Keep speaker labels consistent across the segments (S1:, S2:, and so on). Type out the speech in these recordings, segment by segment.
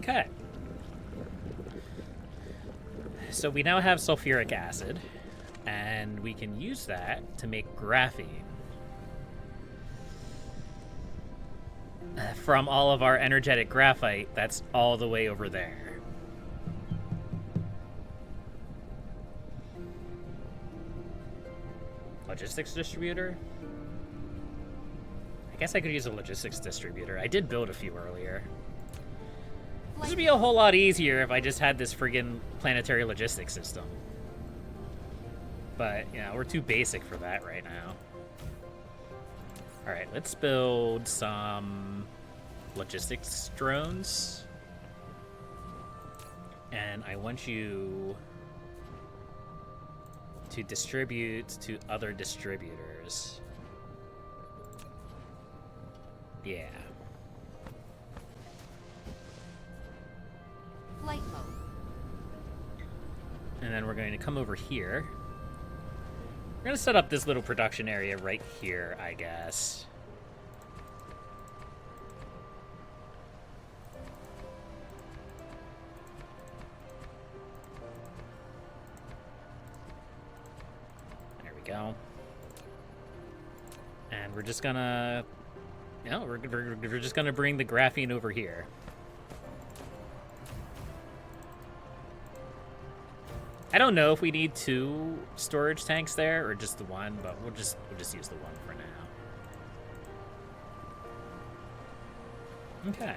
S1: Okay. So we now have sulfuric acid, and we can use that to make graphene. From all of our energetic graphite, that's all the way over there. Logistics distributor? I guess I could use a logistics distributor. I did build a few earlier. This would be a whole lot easier if I just had this friggin' planetary logistics system. But, yeah, we're too basic for that right now. Alright, let's build some logistics drones. And I want you to distribute to other distributors. Yeah.
S2: Flight mode.
S1: And then we're going to come over here. We're going to set up this little production area right here, I guess. There we go. And we're just gonna... No, we're just gonna bring the graphene over here. I don't know if we need 2 storage tanks there or just the one, but we'll just use the one for now. Okay.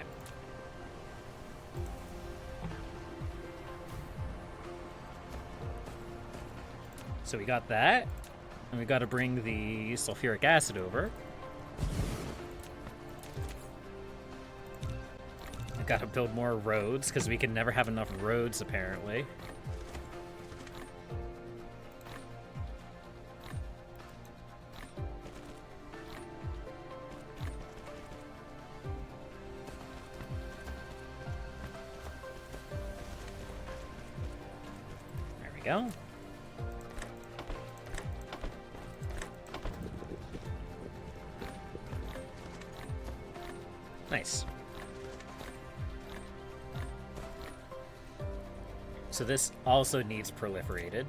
S1: So we got that, and we got to bring the sulfuric acid over. I got to build more roads because we can never have enough roads apparently. Go. Nice. So this also needs proliferated.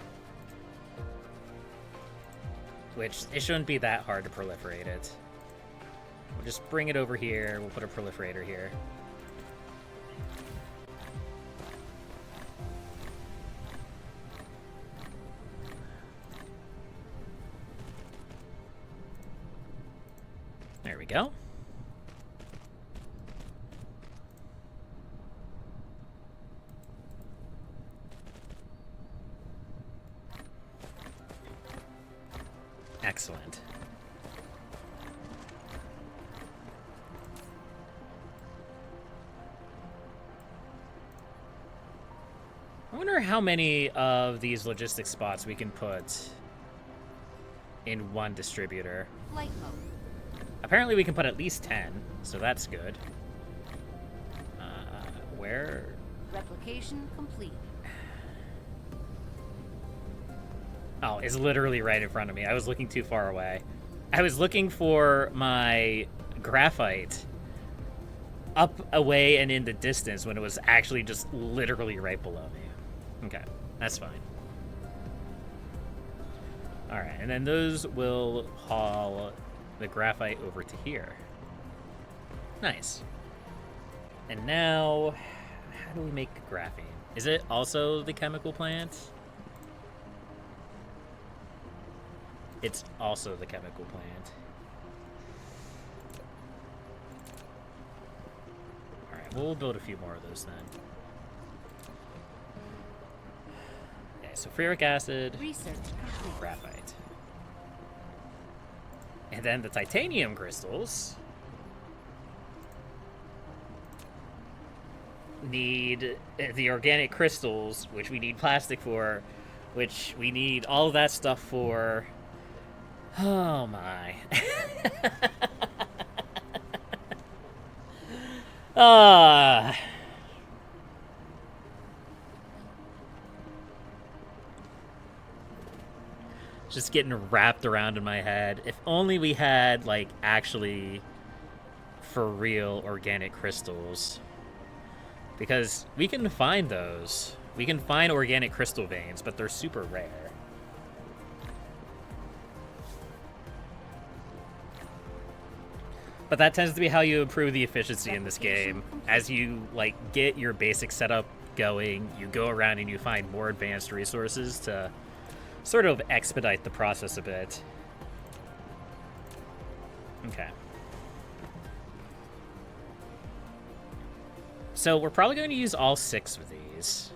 S1: Which, it shouldn't be that hard to proliferate it. We'll just bring it over here, we'll put a proliferator here. There we go. Excellent. I wonder how many of these logistics spots we can put in one distributor.
S2: Flight mode.
S1: Apparently we can put at least 10, so that's good. Where?
S2: Replication complete.
S1: Oh, it's literally right in front of me. I was looking too far away. I was looking for my graphite up, away, and in the distance when it was actually just literally right below me. Okay, that's fine. Alright, and then those will haul the graphite over to here. Nice. And now, how do we make graphene? Is it also the chemical plant? It's also the chemical plant. Alright, we'll build a few more of those then. Okay, so sulfuric acid,
S2: Research complete.
S1: graphite. And then the titanium crystals need the organic crystals, which we need plastic for, which we need all of that stuff for. Oh my. Just getting wrapped around in my head. If only we had, like, actually for real organic crystals. Because we can find those. We can find organic crystal veins, but they're super rare. But that tends to be how you improve the efficiency in this game. As you like get your basic setup going, you go around and you find more advanced resources to sort of expedite the process a bit. Okay. So we're probably going to use all 6 of these.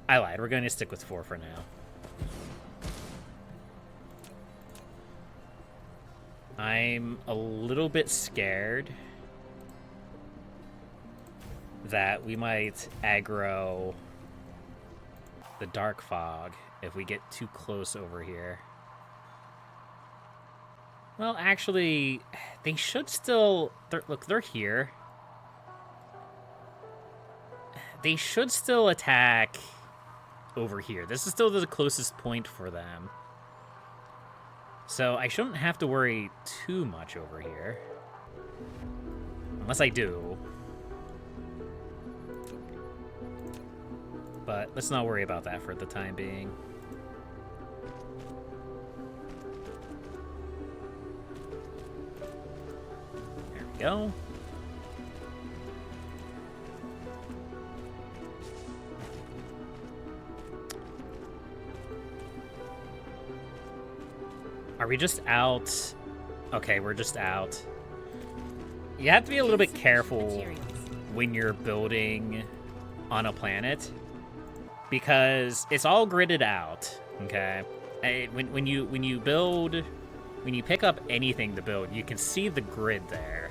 S1: I lied. We're going to stick with 4 for now. I'm a little bit scared that we might aggro the dark fog if we get too close over here. Well, actually, they should still... Look, they're here. They should still attack over here. This is still the closest point for them. So I shouldn't have to worry too much over here. Unless I do. But let's not worry about that for the time being. There we go. Are we just out? Okay, we're just out. You have to be a little bit careful when you're building on a planet, because it's all gridded out, okay? When you build, when you pick up anything to build, you can see the grid there.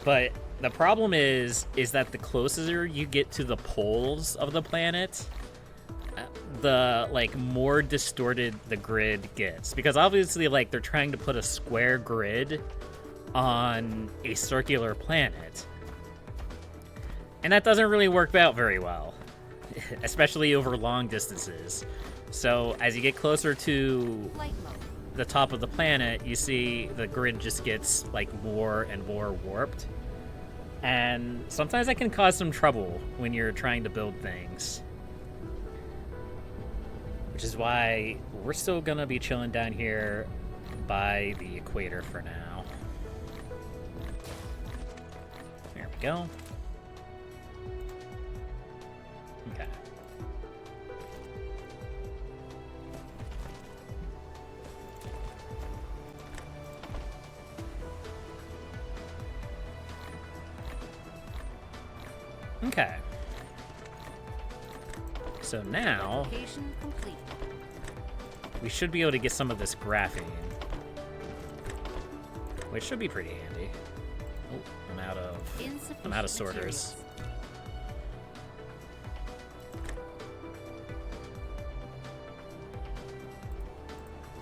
S1: But the problem is that the closer you get to the poles of the planet, the like more distorted the grid gets, because obviously like they're trying to put a square grid on a circular planet, and that doesn't really work out very well, especially over long distances. So as you get closer to the top of the planet, you see the grid just gets like more and more warped, and sometimes that can cause some trouble when you're trying to build things. Which is why we're still gonna be chilling down here by the equator for now. There we go. Okay. Okay. So now we should be able to get some of this graphene, which should be pretty handy. Oh, I'm out of sorters.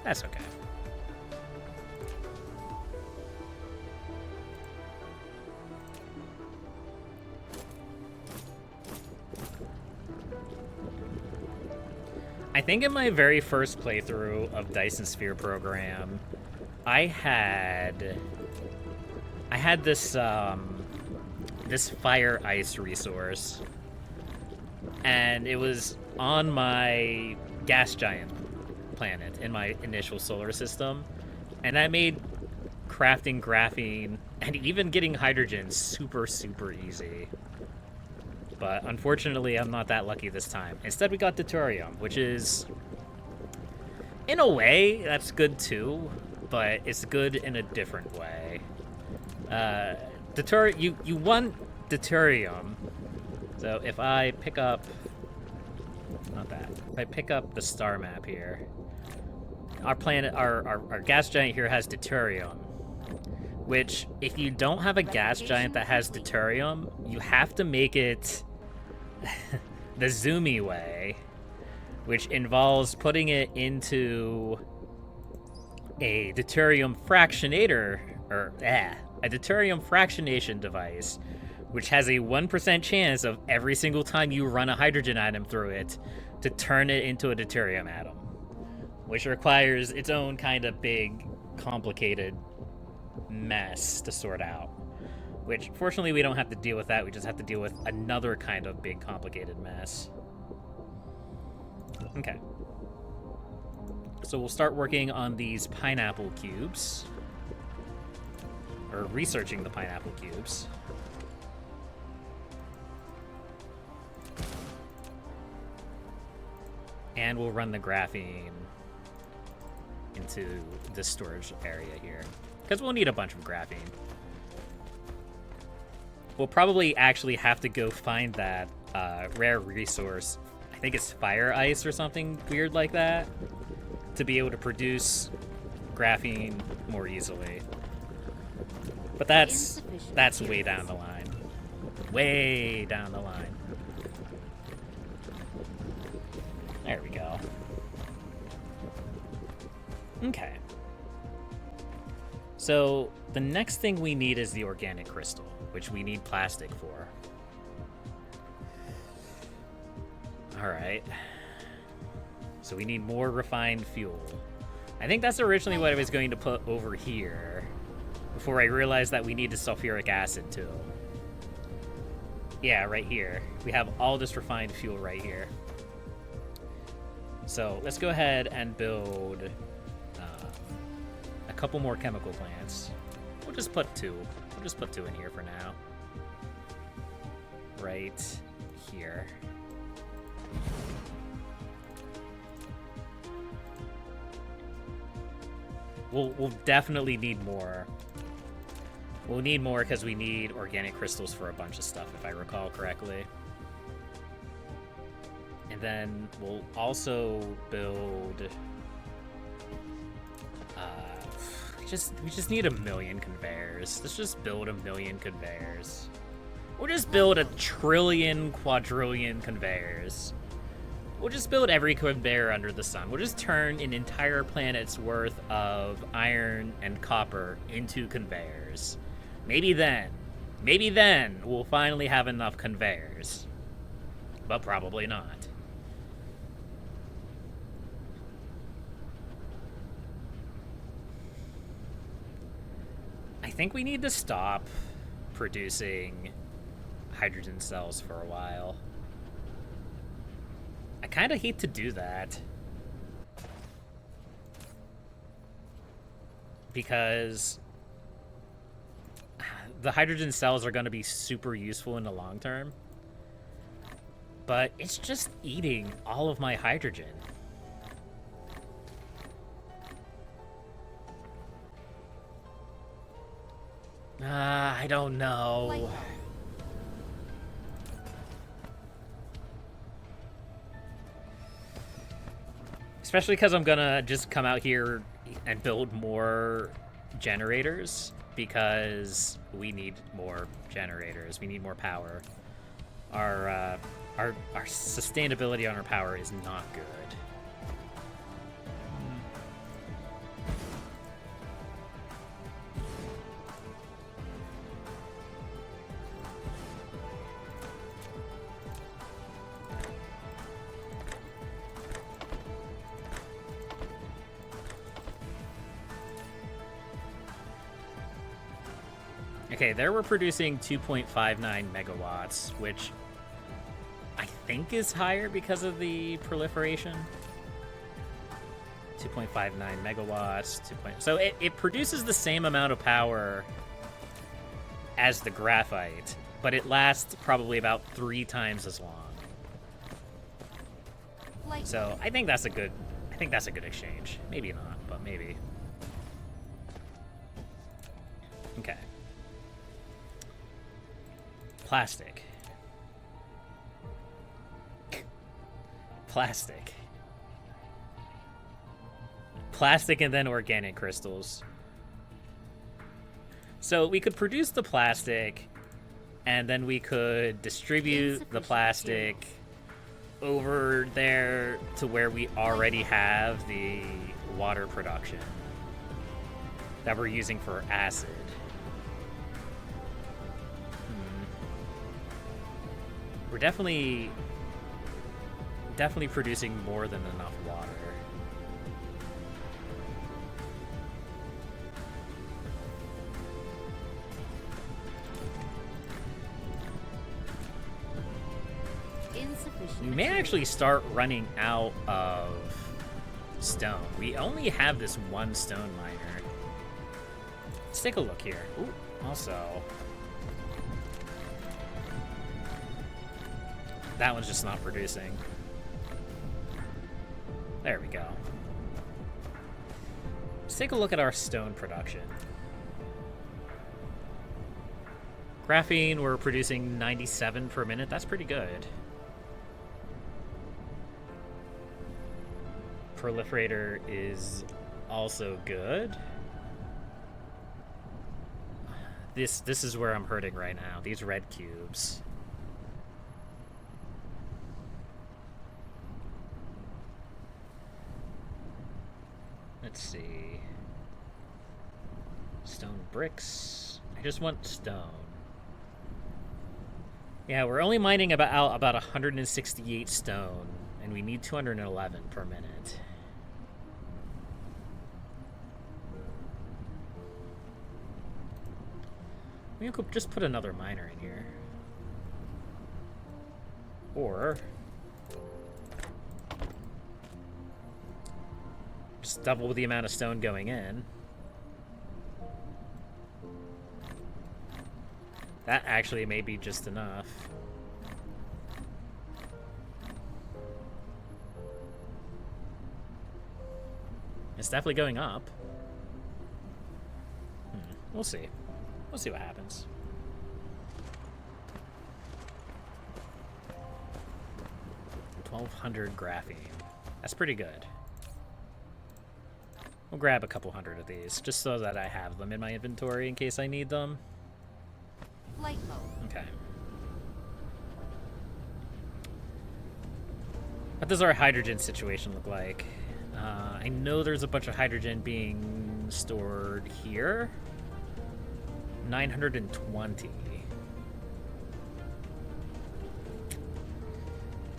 S1: That's okay. I think in my very first playthrough of Dyson Sphere Program, I had this this fire ice resource, and it was on my gas giant planet in my initial solar system, and I made crafting graphene and even getting hydrogen super easy. But unfortunately, I'm not that lucky this time. Instead, we got deuterium, which is, in a way, that's good too, but it's good in a different way. You want deuterium. So if I pick up, not that. If I pick up the star map here, our planet, our gas giant here has deuterium. Which, if you don't have a gas giant that has deuterium, you have to make it the zoomy way, which involves putting it into a deuterium fractionator, or a deuterium fractionation device, which has a 1% chance of every single time you run a hydrogen atom through it to turn it into a deuterium atom, which requires its own kind of big, complicated mess to sort out. Which, fortunately, we don't have to deal with that. We just have to deal with another kind of big, complicated mess. Okay. So we'll start working on these pineapple cubes. Or researching the pineapple cubes. And we'll run the graphene into this storage area here. Because we'll need a bunch of graphene. We'll probably actually have to go find that rare resource. I think it's fire ice or something weird like that. To be able to produce graphene more easily. But that's way down the line. Way down the line. There we go. Okay. So the next thing we need is the organic crystal, which we need plastic for. Alright. So we need more refined fuel. I think that's originally what I was going to put over here, before I realized that we need the sulfuric acid too. Yeah, right here. We have all this refined fuel right here. So let's go ahead and build a couple more chemical plants. We'll just put two. We'll just put two in here for now. Right here. We'll definitely need more. We'll need more because we need organic crystals for a bunch of stuff, if I recall correctly. And then we'll also build... we just need 1,000,000 conveyors. Let's just build 1,000,000 conveyors. We'll just build 1,000,000,000,000, quadrillion conveyors. We'll just build every conveyor under the sun. We'll just turn an entire planet's worth of iron and copper into conveyors. Maybe then we'll finally have enough conveyors. But probably not. I think we need to stop producing hydrogen cells for a while. I kind of hate to do that. Because the hydrogen cells are going to be super useful in the long term. But it's just eating all of my hydrogen. I don't know. Especially because I'm gonna just come out here and build more generators, because we need more generators. We need more power. Our sustainability on our power is not good. Okay, there we're producing 2.59 megawatts, which I think is higher because of the proliferation. 2.59 megawatts. So it produces the same amount of power as the graphite, but it lasts probably about 3 times as long. So I think that's a good exchange. Maybe not, but maybe. Okay. Plastic. Plastic. Plastic and then organic crystals. So we could produce the plastic, and then we could distribute the plastic over there to where we already have the water production that we're using for acid. We're definitely producing more than enough water.
S2: Insufficient.
S1: We may
S2: materials.
S1: actually start running out of stone. We only have this one stone miner. Let's take a look here. Ooh, also, that one's just not producing. There we go. Let's take a look at our stone production. Graphene, we're producing 97 per minute. That's pretty good. Proliferator is also good. This is where I'm hurting right now. These red cubes. Let's see. Stone bricks. I just want stone. Yeah, we're only mining about 168 stone, and we need 211 per minute. We could just put another miner in here. Or just double the amount of stone going in. That actually may be just enough. It's definitely going up. We'll see. We'll see what happens. 1,200 graphene. That's pretty good. We'll grab a couple hundred of these, just so that I have them in my inventory in case I need them.
S2: Flight mode.
S1: Okay. What does our hydrogen situation look like? I know there's a bunch of hydrogen being stored here. 920.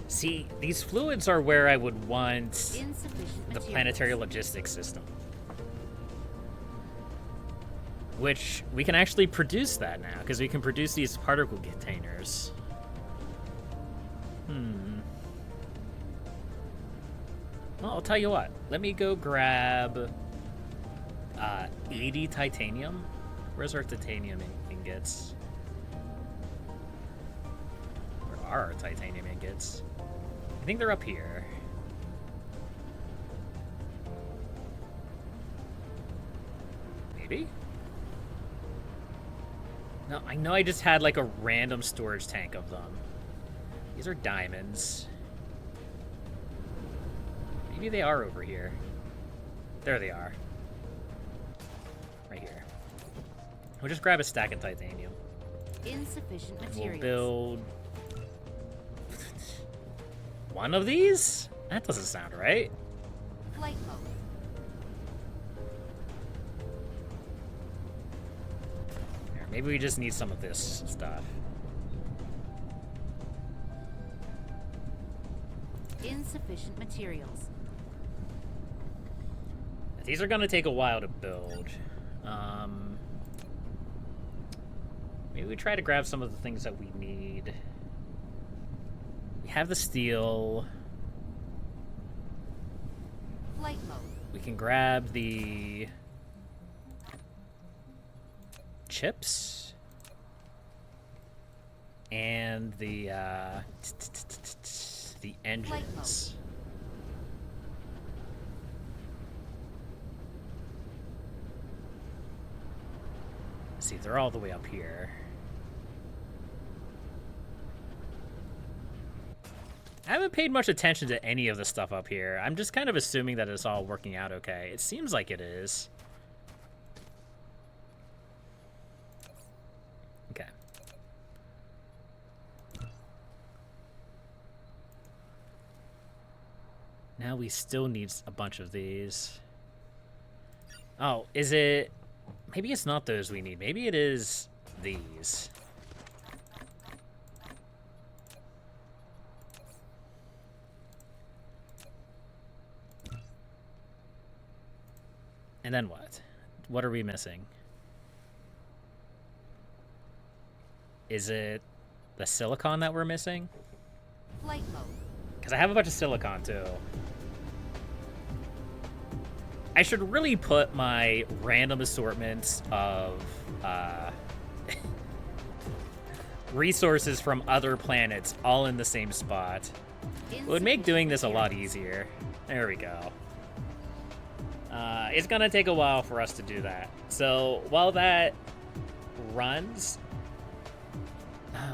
S1: See, these fluids are where I would want
S2: Insufficient
S1: the
S2: materials.
S1: planetary logistics system. Which, we can actually produce that now, because we can produce these particle containers. Well, I'll tell you what. Let me go grab 80 titanium. Where's our titanium ingots? Where are our titanium ingots? I think they're up here. Maybe? No, I know I just had like a random storage tank of them. These are diamonds. Maybe they are over here. There they are. Right here. We'll just grab a stack of titanium.
S2: Insufficient
S1: We'll
S2: materials.
S1: build one of these? That doesn't sound right.
S2: Flight mode.
S1: Here, maybe we just need some of this stuff.
S2: Insufficient materials.
S1: These are gonna take a while to build. Maybe we try to grab some of the things that we need. We have the steel.
S2: Flight mode.
S1: We can grab the chips and the engines. Let's see, they're all the way up here. I haven't paid much attention to any of the stuff up here. I'm just kind of assuming that it's all working out okay. It seems like it is. Okay. Now we still need a bunch of these. Oh, is it... Maybe it's not those we need. Maybe it is these. And then what? What are we missing? Is it the silicon that we're missing?
S2: Flight mode.
S1: Because I have a bunch of silicon, too. I should really put my random assortments of resources from other planets all in the same spot. It would make doing this a lot easier. There we go. It's gonna take a while for us to do that. So while that runs,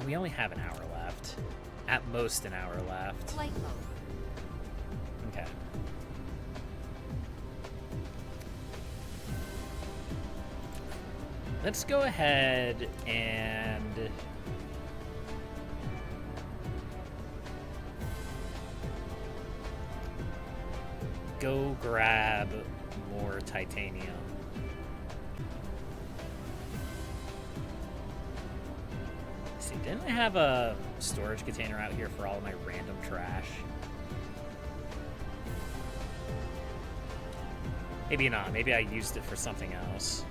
S1: we only have an hour left. At most an hour left.
S2: Flight mode.
S1: Okay. Let's go ahead and go grab more titanium. Let's see, didn't I have a storage container out here for all of my random trash? Maybe not. Maybe I used it for something else.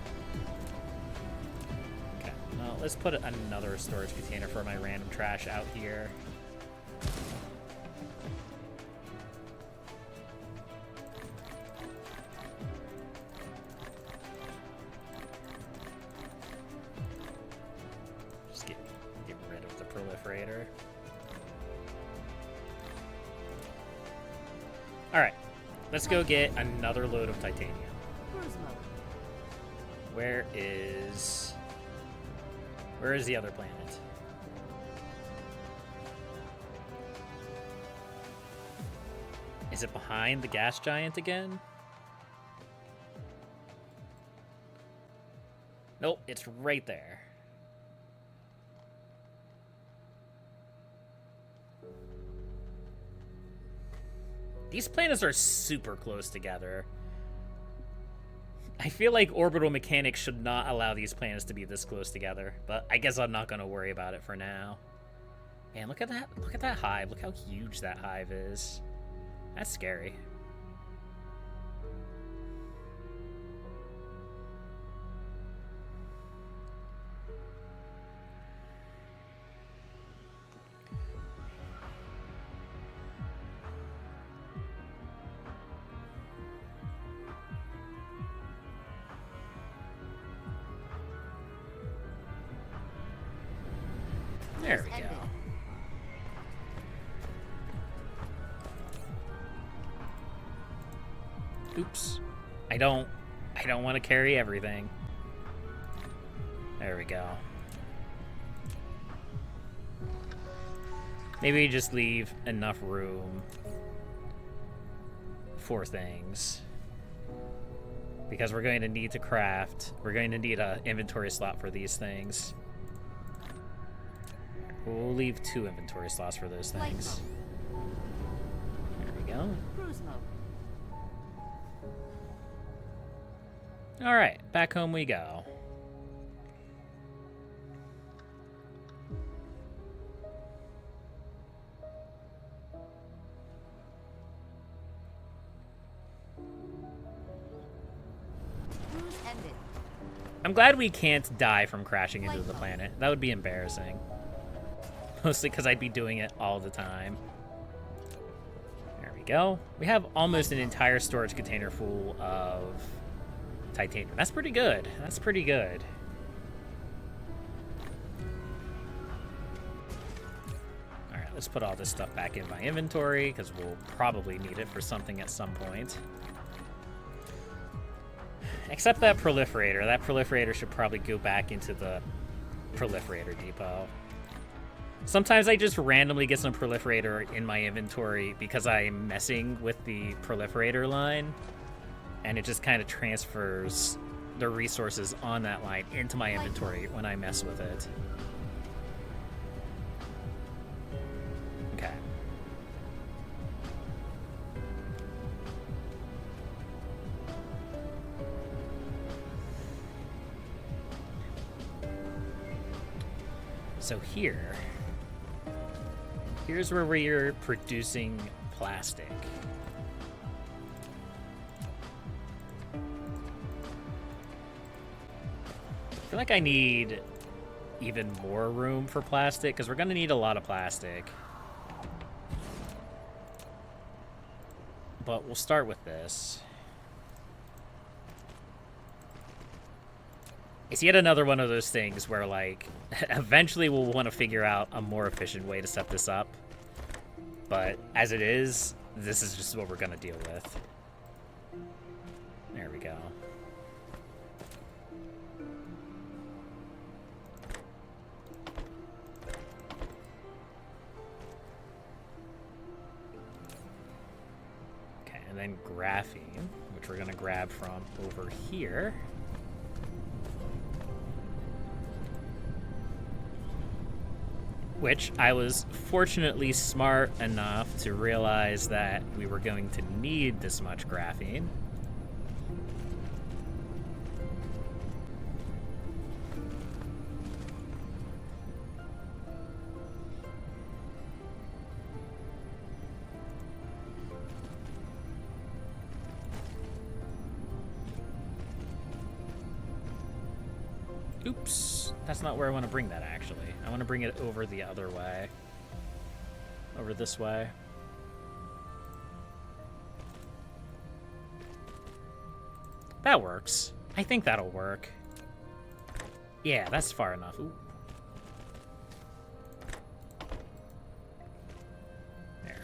S1: Okay, well, let's put another storage container for my random trash out here. Just get rid of the proliferator. All right. Let's go get another load of titanium.
S2: Cruise mode.
S1: Where is the other planet? Is it behind the gas giant again? Nope, it's right there. These planets are super close together. I feel like orbital mechanics should not allow these planets to be this close together, but I guess I'm not going to worry about it for now. Man, look at that. Look at that hive. Look how huge that hive is. That's scary. There we go. Oops. I don't want to carry everything. There we go. Maybe just leave enough room for things. Because we're going to need to craft. We're going to need an inventory slot for these things. We'll leave 2 inventory slots for those things. There we go.
S2: Cruise mode.
S1: All right, back home we go.
S2: Cruise ended.
S1: I'm glad we can't die from crashing into the planet. That would be embarrassing. Mostly because I'd be doing it all the time. There we go. We have almost an entire storage container full of titanium. That's pretty good. That's pretty good. All right, let's put all this stuff back in my inventory because we'll probably need it for something at some point. Except that proliferator. That proliferator should probably go back into the proliferator depot. Sometimes I just randomly get some proliferator in my inventory because I'm messing with the proliferator line, and it just kind of transfers the resources on that line into my inventory when I mess with it. Okay. So here's where we're producing plastic. I feel like I need even more room for plastic because we're going to need a lot of plastic. but we'll start with this. It's yet another one of those things where, like, eventually we'll want to figure out a more efficient way to set this up. But as it is, this is just what we're going to deal with. There we go. Okay, and then graphene, which we're going to grab from over here. Which I was fortunately smart enough to realize that we were going to need this much graphene. Oops, that's not where I want to bring that, actually. I want to bring it over the other way. Over this way. That works. I think that'll work. Yeah, that's far enough. Ooh. There.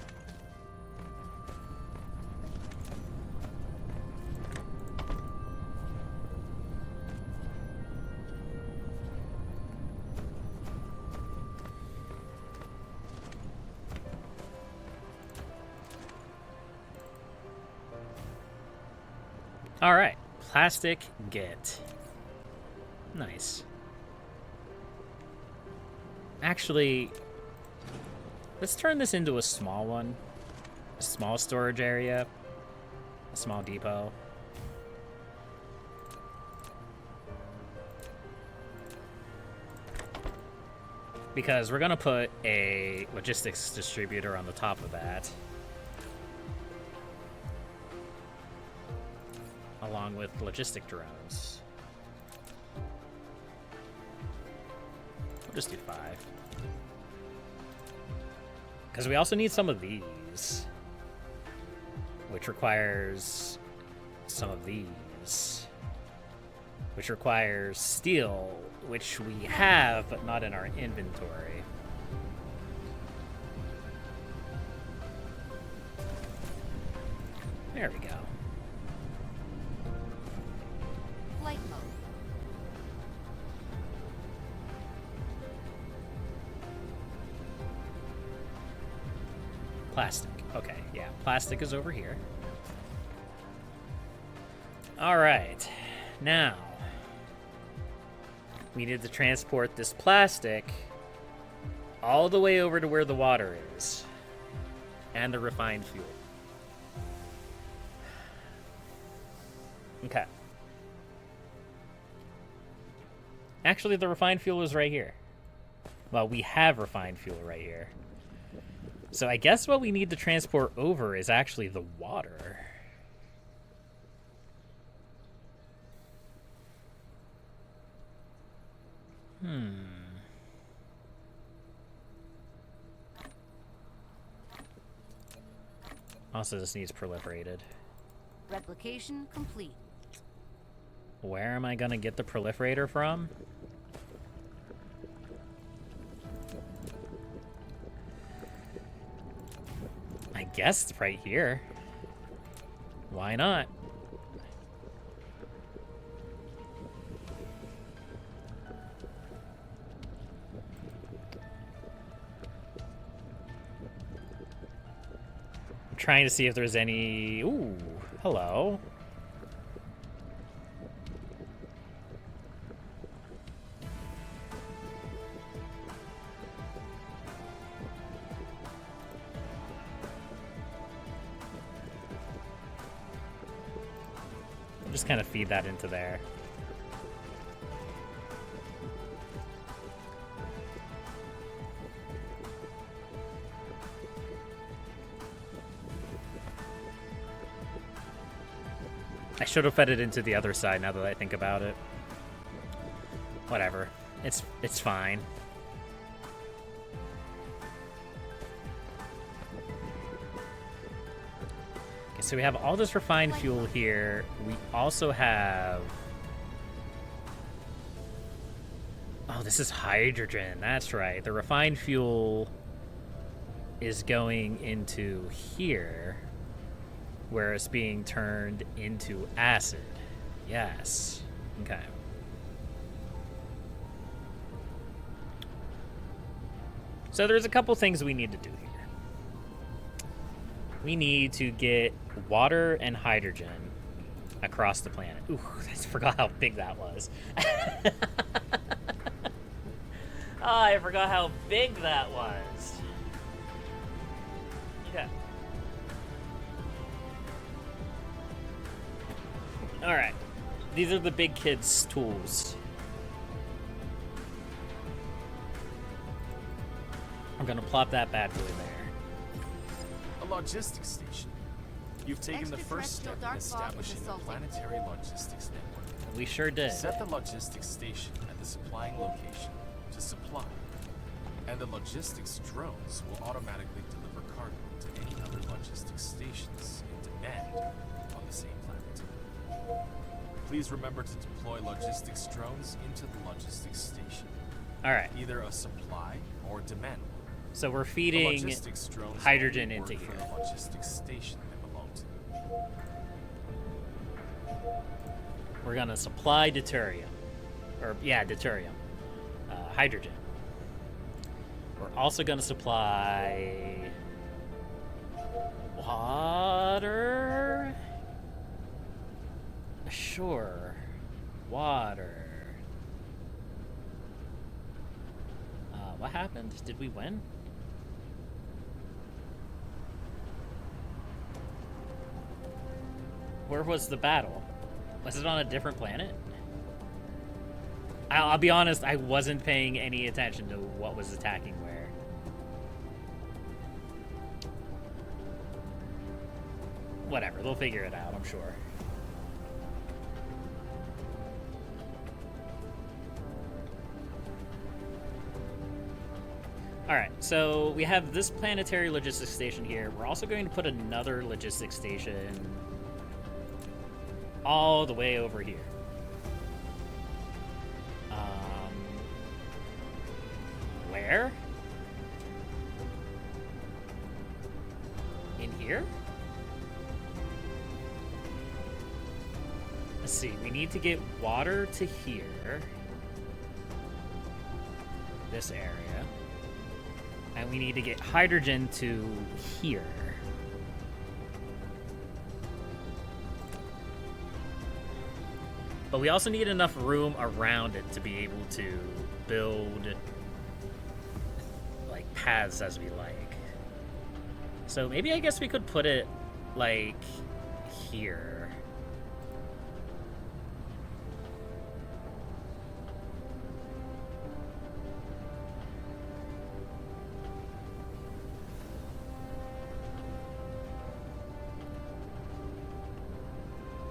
S1: All right, plastic get. Nice. Actually, let's turn this into a small one. A small storage area. A small depot. Because we're gonna put a logistics distributor on the top of that. Along with logistic drones. We'll just do 5. Because we also need some of these. Which requires some of these. Which requires steel, which we have, but not in our inventory. There we go.
S2: Flight mode.
S1: Plastic. Okay, yeah. Plastic is over here. All right. Now, we need to transport this plastic all the way over to where the water is. And the refined fuel. Okay. Actually, the refined fuel is right here. Well, we have refined fuel right here. So I guess what we need to transport over is actually the water. Also, this needs proliferated.
S2: Replication complete.
S1: Where am I gonna get the proliferator from? I guess it's right here. Why not? I'm trying to see if there's any... Ooh, hello. Just kind of feed that into there. I should have fed it into the other side now that I think about it. Whatever. It's fine. So we have all this refined fuel here. We also have... Oh, this is hydrogen. That's right. The refined fuel is going into here, where it's being turned into acid. Yes. Okay. So there's a couple things we need to do here. We need to get water and hydrogen across the planet. Ooh, I forgot how big that was. Oh, I forgot how big that was. Okay. Alright. These are the big kids' tools. I'm gonna plop that bad boy there.
S3: A logistics station. You've taken the first step in establishing a planetary logistics network.
S1: We sure did.
S3: Set the logistics station at the supplying location to supply, and the logistics drones will automatically deliver cargo to any other logistics stations in demand on the same planet. Please remember to deploy logistics drones into the logistics station.
S1: All right.
S3: Either a supply or demand one.
S1: So we're feeding hydrogen into here.
S3: The logistics station they belong to.
S1: We're gonna supply deuterium, or yeah, deuterium, hydrogen. We're also gonna supply water. Sure, water. What happened? Did we win? Where was the battle? Was it on a different planet? I'll be honest, I wasn't paying any attention to what was attacking where. Whatever, they'll figure it out, I'm sure. Alright, so we have this planetary logistics station here. We're also going to put another logistics station all the way over here. Where? In here? Let's see, we need to get water to here. This area. And we need to get hydrogen to here. But we also need enough room around it to be able to build like paths as we like. So maybe I guess we could put it like here.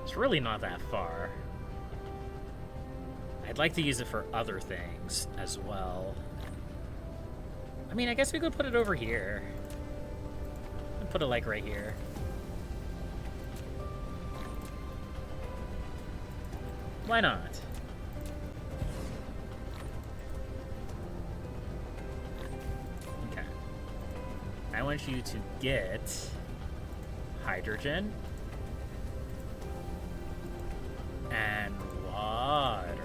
S1: It's really not that far. I'd like to use it for other things as well. I mean, I guess we could put it over here. And put it like right here. Why not? Okay. I want you to get hydrogen and water.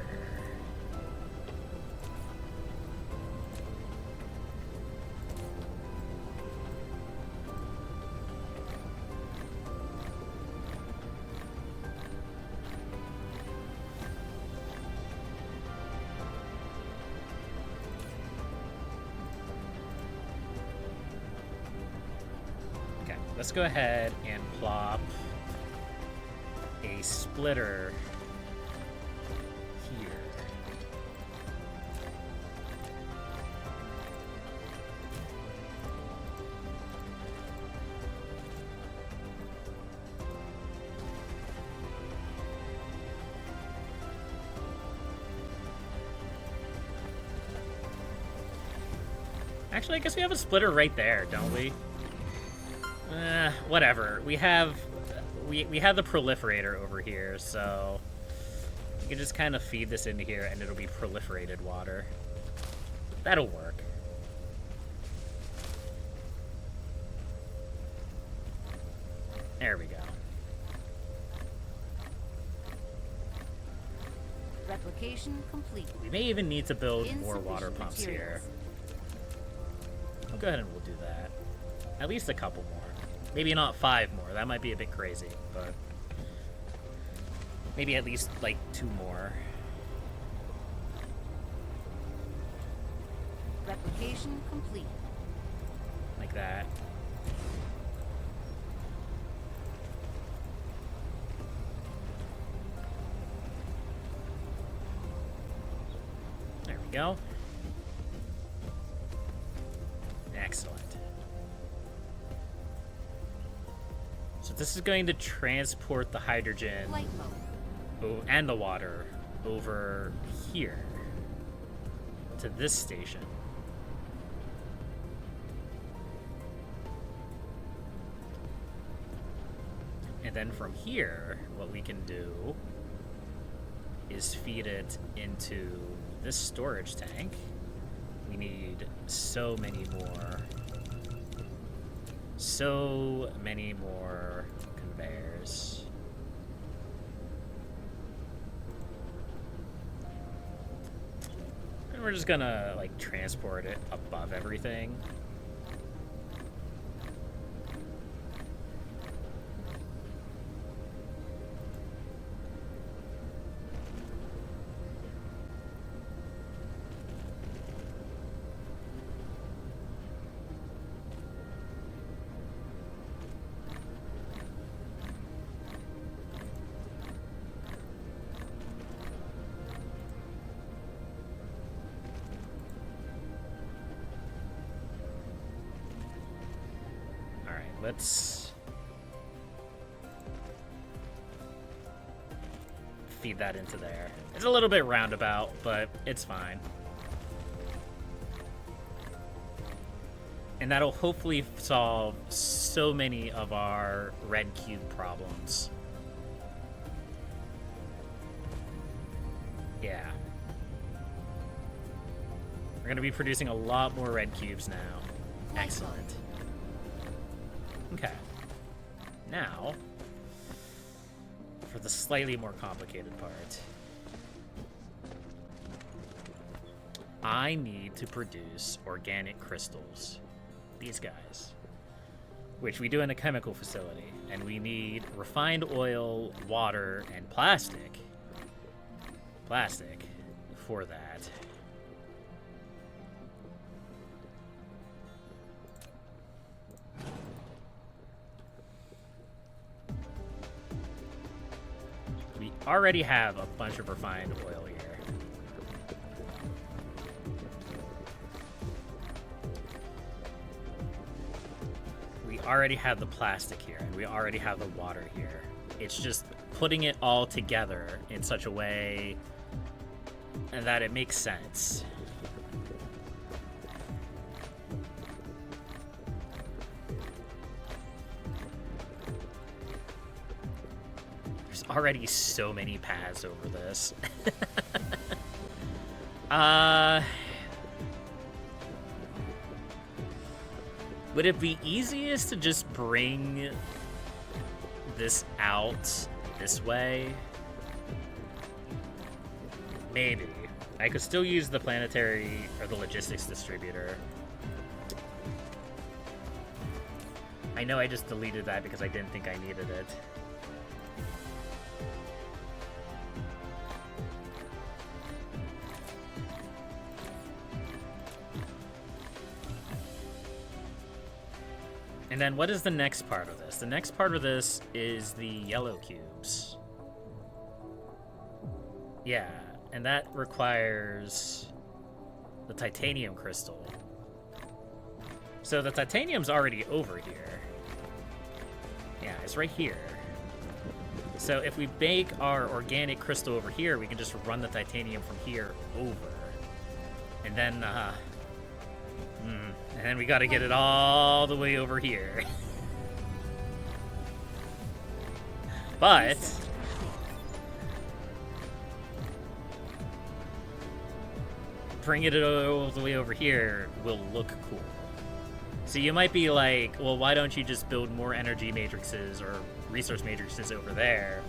S1: Okay, let's go ahead and plop a splitter here. Actually, I guess we have a splitter right there, don't we? Whatever. We have we have the proliferator over here, so you can just kind of feed this into here, and it'll be proliferated water. That'll work. There we go.
S2: Replication complete.
S1: We may even need to build more water
S2: Insufficient
S1: pumps
S2: materials.
S1: here. I'll go ahead and we'll do that. At least a couple more. Maybe not 5 more. That might be a bit crazy, but maybe at least like 2 more.
S2: Replication complete.
S1: Like that. There we go. Excellent. So this is going to transport the hydrogen
S2: Flight mode.
S1: and the water over here to this station. And then from here, what we can do is feed it into this storage tank. We need so many more conveyors. And we're just gonna like transport it above everything. Let's feed that into there. It's a little bit roundabout, but it's fine. And that'll hopefully solve so many of our red cube problems. Yeah. We're going to be producing a lot more red cubes now. Excellent. Okay. Now, for the slightly more complicated part. I need to produce organic crystals. These guys. Which we do in a chemical facility. And we need refined oil, water, and plastic. Plastic for that. We already have a bunch of refined oil here. We already have the plastic here, and we already have the water here. It's just putting it all together in such a way that it makes sense. There's already so many paths over this. Would it be easiest to just bring this out this way? Maybe. I could still use the planetary or the logistics distributor. I know I just deleted that because I didn't think I needed it. And then what is the next part of this? The next part of this is the yellow cubes. Yeah, and that requires the titanium crystal. So the titanium's already over here. Yeah, it's right here. So if we bake our organic crystal over here, we can just run the titanium from here over. And then, and then we gotta get it all the way over here. But
S2: Reset complete.
S1: bringing it all the way over here will look cool. So you might be like, well, why don't you just build more energy matrices or resource matrices over there?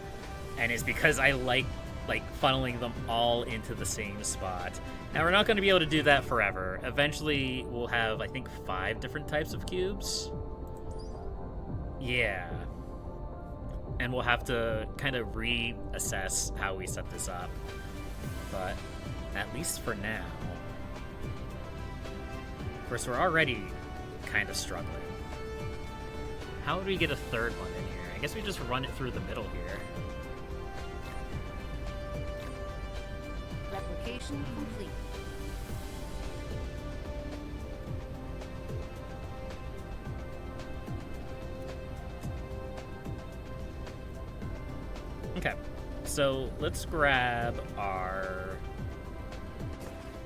S1: And it's because I like funneling them all into the same spot. Now, we're not going to be able to do that forever. Eventually, we'll have, I think, 5 different types of cubes. Yeah. And we'll have to kind of reassess how we set this up. But at least for now. Of course, we're already kind of struggling. How would we get a third one in here? I guess we just run it through the middle here.
S2: Replication complete.
S1: Okay, so let's grab our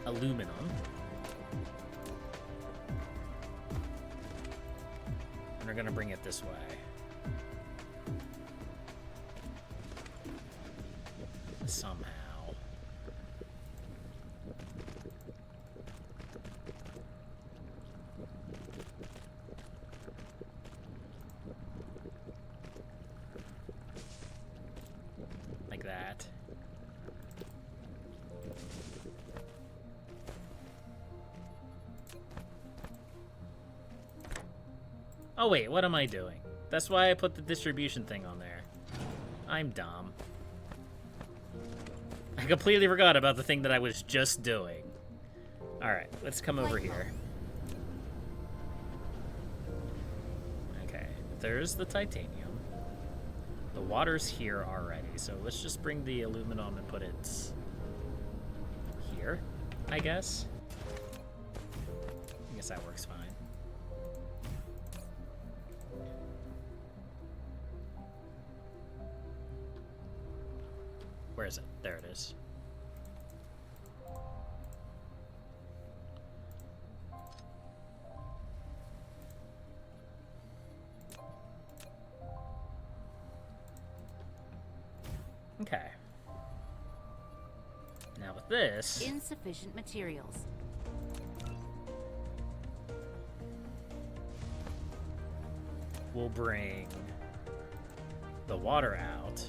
S1: aluminum. And we're gonna bring it this way. Somehow. Like that. Oh wait, what am I doing? That's why I put the distribution thing on there. I'm dumb. I completely forgot about the thing that I was just doing. Alright, let's come over here. Okay, there's the titanium. The water's here already, so let's just bring the aluminum and put it here, I guess. I guess that works fine. Where is it? There it is. Okay. Now with this...
S2: Insufficient materials.
S1: we'll bring the water out.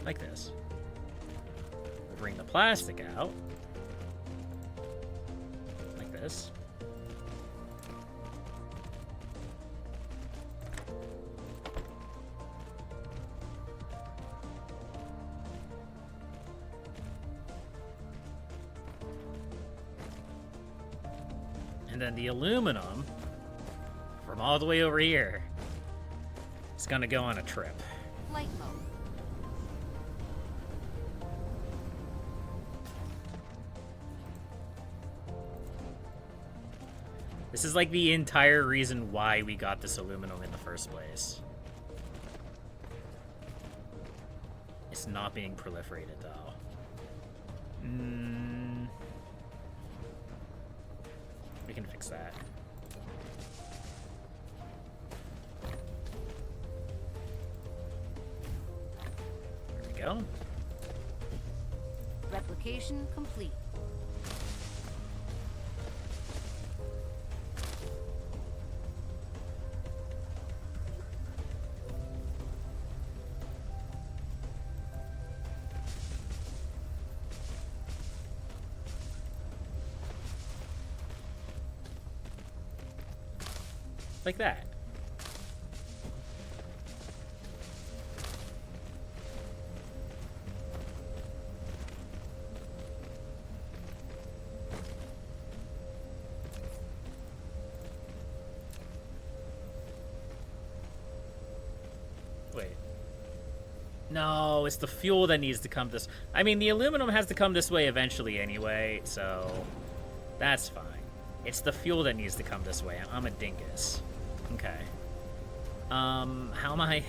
S1: Like this. We'll bring the plastic out. Like this. And then the aluminum from all the way over here is gonna go on a trip.
S2: Flight mode.
S1: This is like the entire reason why we got this aluminum in the first place. It's not being proliferated though. We can fix that. There we go.
S2: Replication complete.
S1: Like that. Wait. No, it's the fuel that needs to come this... I mean, the aluminum has to come this way eventually anyway, so that's fine. It's the fuel that needs to come this way. I'm a dingus. Okay. How am I...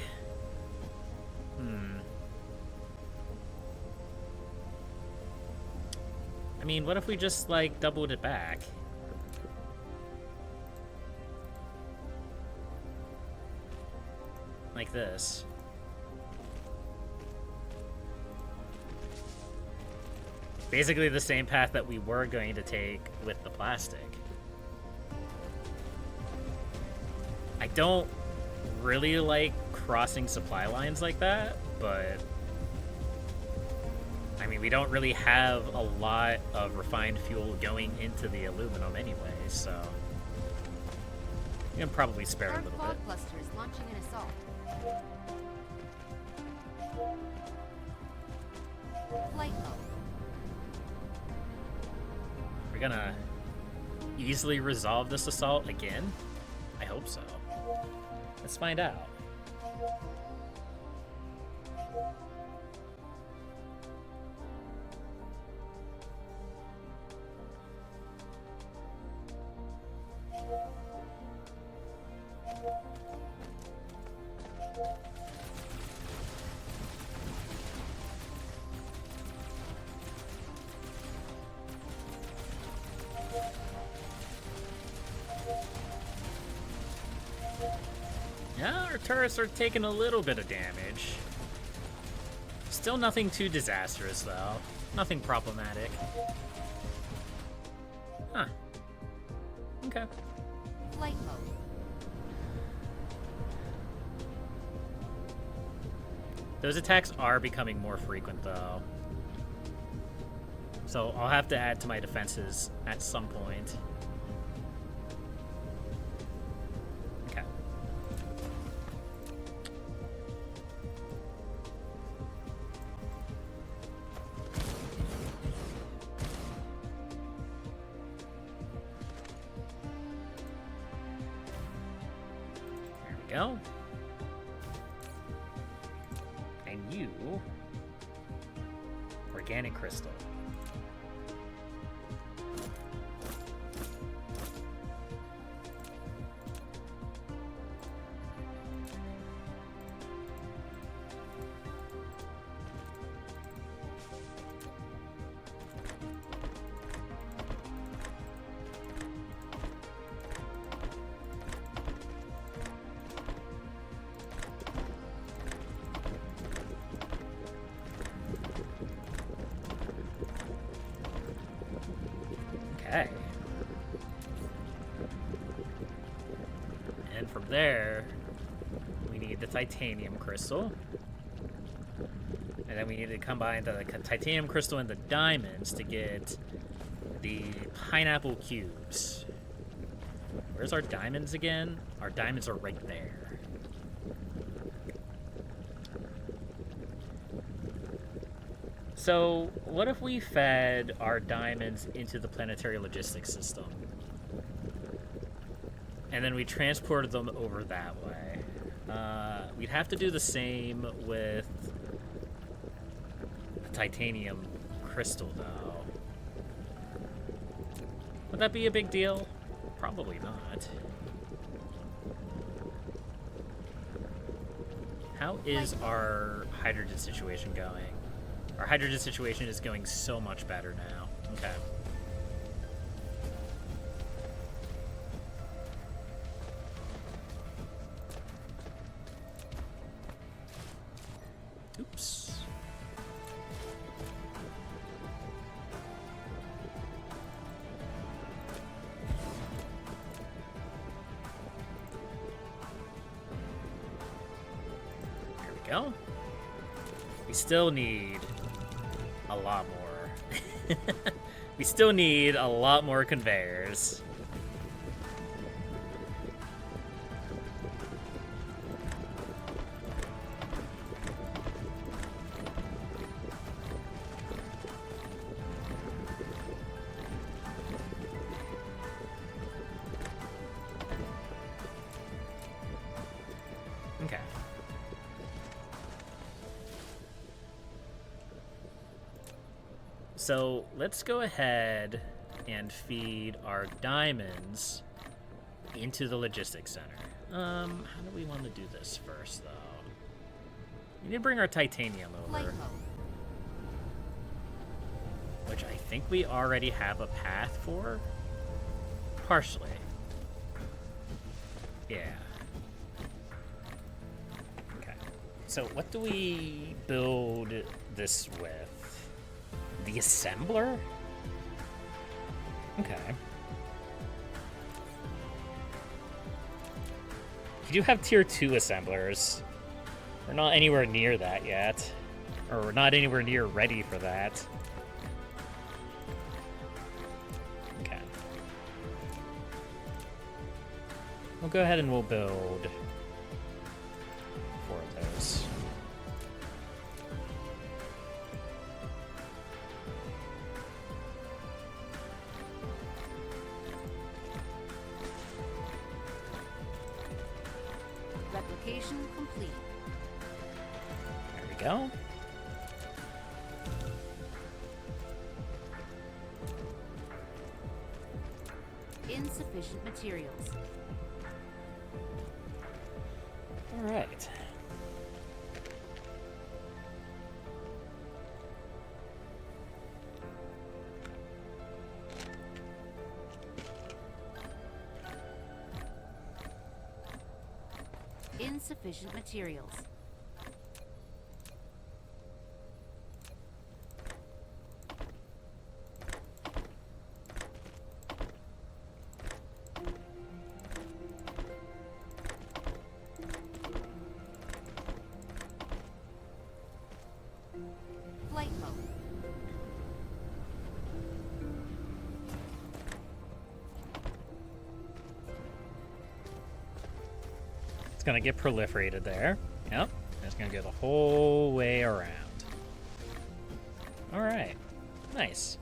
S1: I mean, what if we just, like, doubled it back? like this. Basically the same path that we were going to take with the plastic. I don't really like crossing supply lines like that, but I mean, we don't really have a lot of refined fuel going into the aluminum anyway, so we can probably spare a
S2: Dark
S1: little
S2: fog
S1: bit.
S2: cluster is launching an assault. Flight mode.
S1: We're gonna easily resolve this assault again? I hope so. Let's find out. Yeah, our turrets are taking a little bit of damage. Still nothing too disastrous, though. Nothing problematic. Huh. Okay.
S2: Flight mode.
S1: Those attacks are becoming more frequent, though. So I'll have to add to my defenses at some point. Okay. There we go. And you, organic crystal. Okay. And from there, we need the titanium crystal. And then we need to combine the titanium crystal and the diamonds to get the pineapple cubes. Where's our diamonds again? Our diamonds are right there. So, what if we fed our diamonds into the planetary logistics system? And then we transported them over that way. We'd have to do the same with the titanium crystal, though. Would that be a big deal? Probably not. How is our hydrogen situation going? Our hydrogen situation is going so much better now. Okay. Oops. There we go. We still need a lot more. We still need a lot more conveyors. Okay. So let's go ahead and feed our diamonds into the logistics center. How do we want to do this first, though? We need to bring our titanium
S2: Flight
S1: over,
S2: mode.
S1: which I think we already have a path for. Partially. Yeah. So what do we build this with? The assembler? Okay. You do have tier 2 assemblers. We're not anywhere near that yet. Or we're not anywhere near ready for that. Okay. We'll go ahead and we'll build 4 of those.
S2: Replication complete.
S1: There we go.
S2: Insufficient materials.
S1: All right.
S2: Insufficient materials. Flight mode.
S1: It's gonna get proliferated there. Yep. It's gonna go the whole way around. All right. Nice.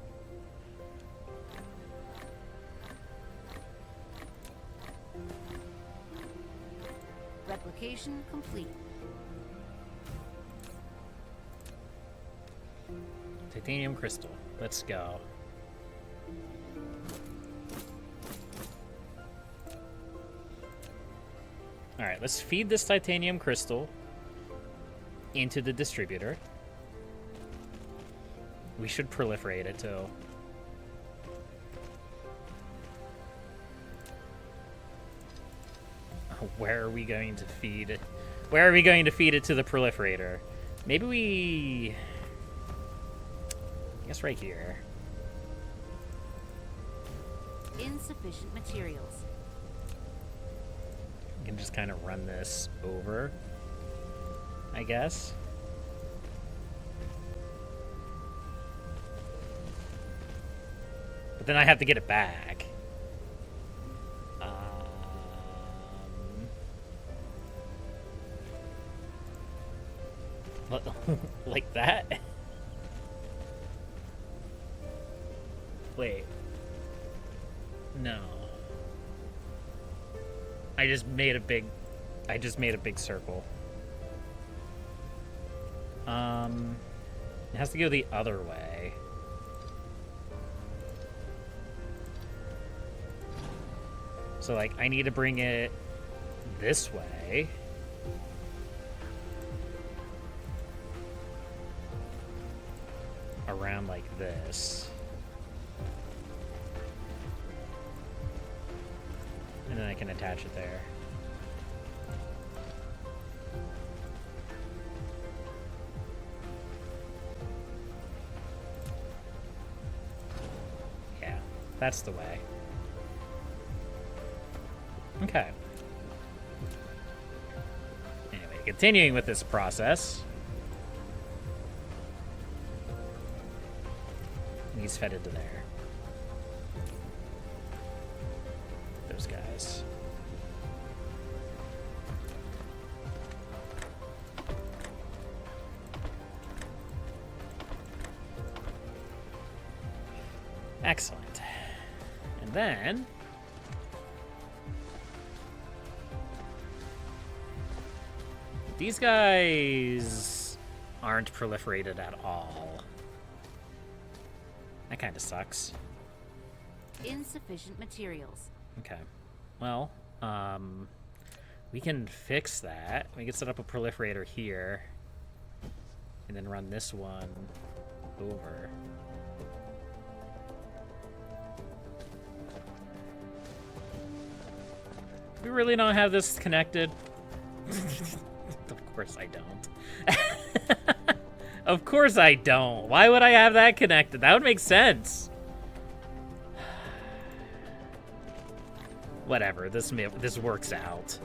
S2: Replication complete.
S1: Titanium crystal. Let's go. All right, let's feed this titanium crystal into the distributor. We should proliferate it too. Where are we going to feed it? Where are we going to feed it to the proliferator? Maybe we... I guess right here.
S2: Insufficient materials.
S1: We can just kind of run this over, I guess. But then I have to get it back. Like that? Wait. No. I just made a big circle. It has to go the other way. So like I need to bring it this way. Around like this. And then I can attach it there. Yeah, that's the way. Okay. Anyway, continuing with this process. He's fed into there. Those guys. Excellent. And then... these guys aren't proliferated at all. That kind of sucks.
S2: Insufficient materials.
S1: Okay. Well, we can fix that. We can set up a proliferator here. And then run this one over. We really don't have this connected? Of course I don't. Of course I don't. Why would I have that connected? That would make sense. Whatever, this works out.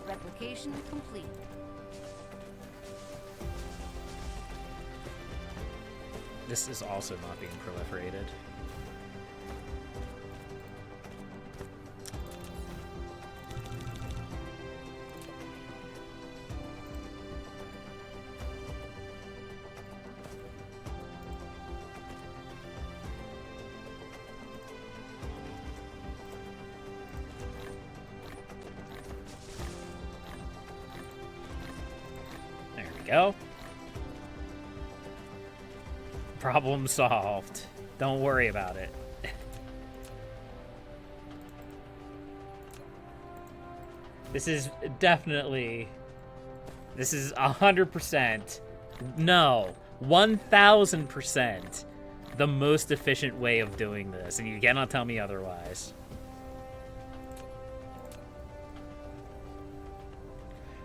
S2: Replication complete.
S1: This is also not being proliferated. There we go. Problem solved. Don't worry about it. This is definitely... This is 100%... No. 1000% the most efficient way of doing this. And you cannot tell me otherwise.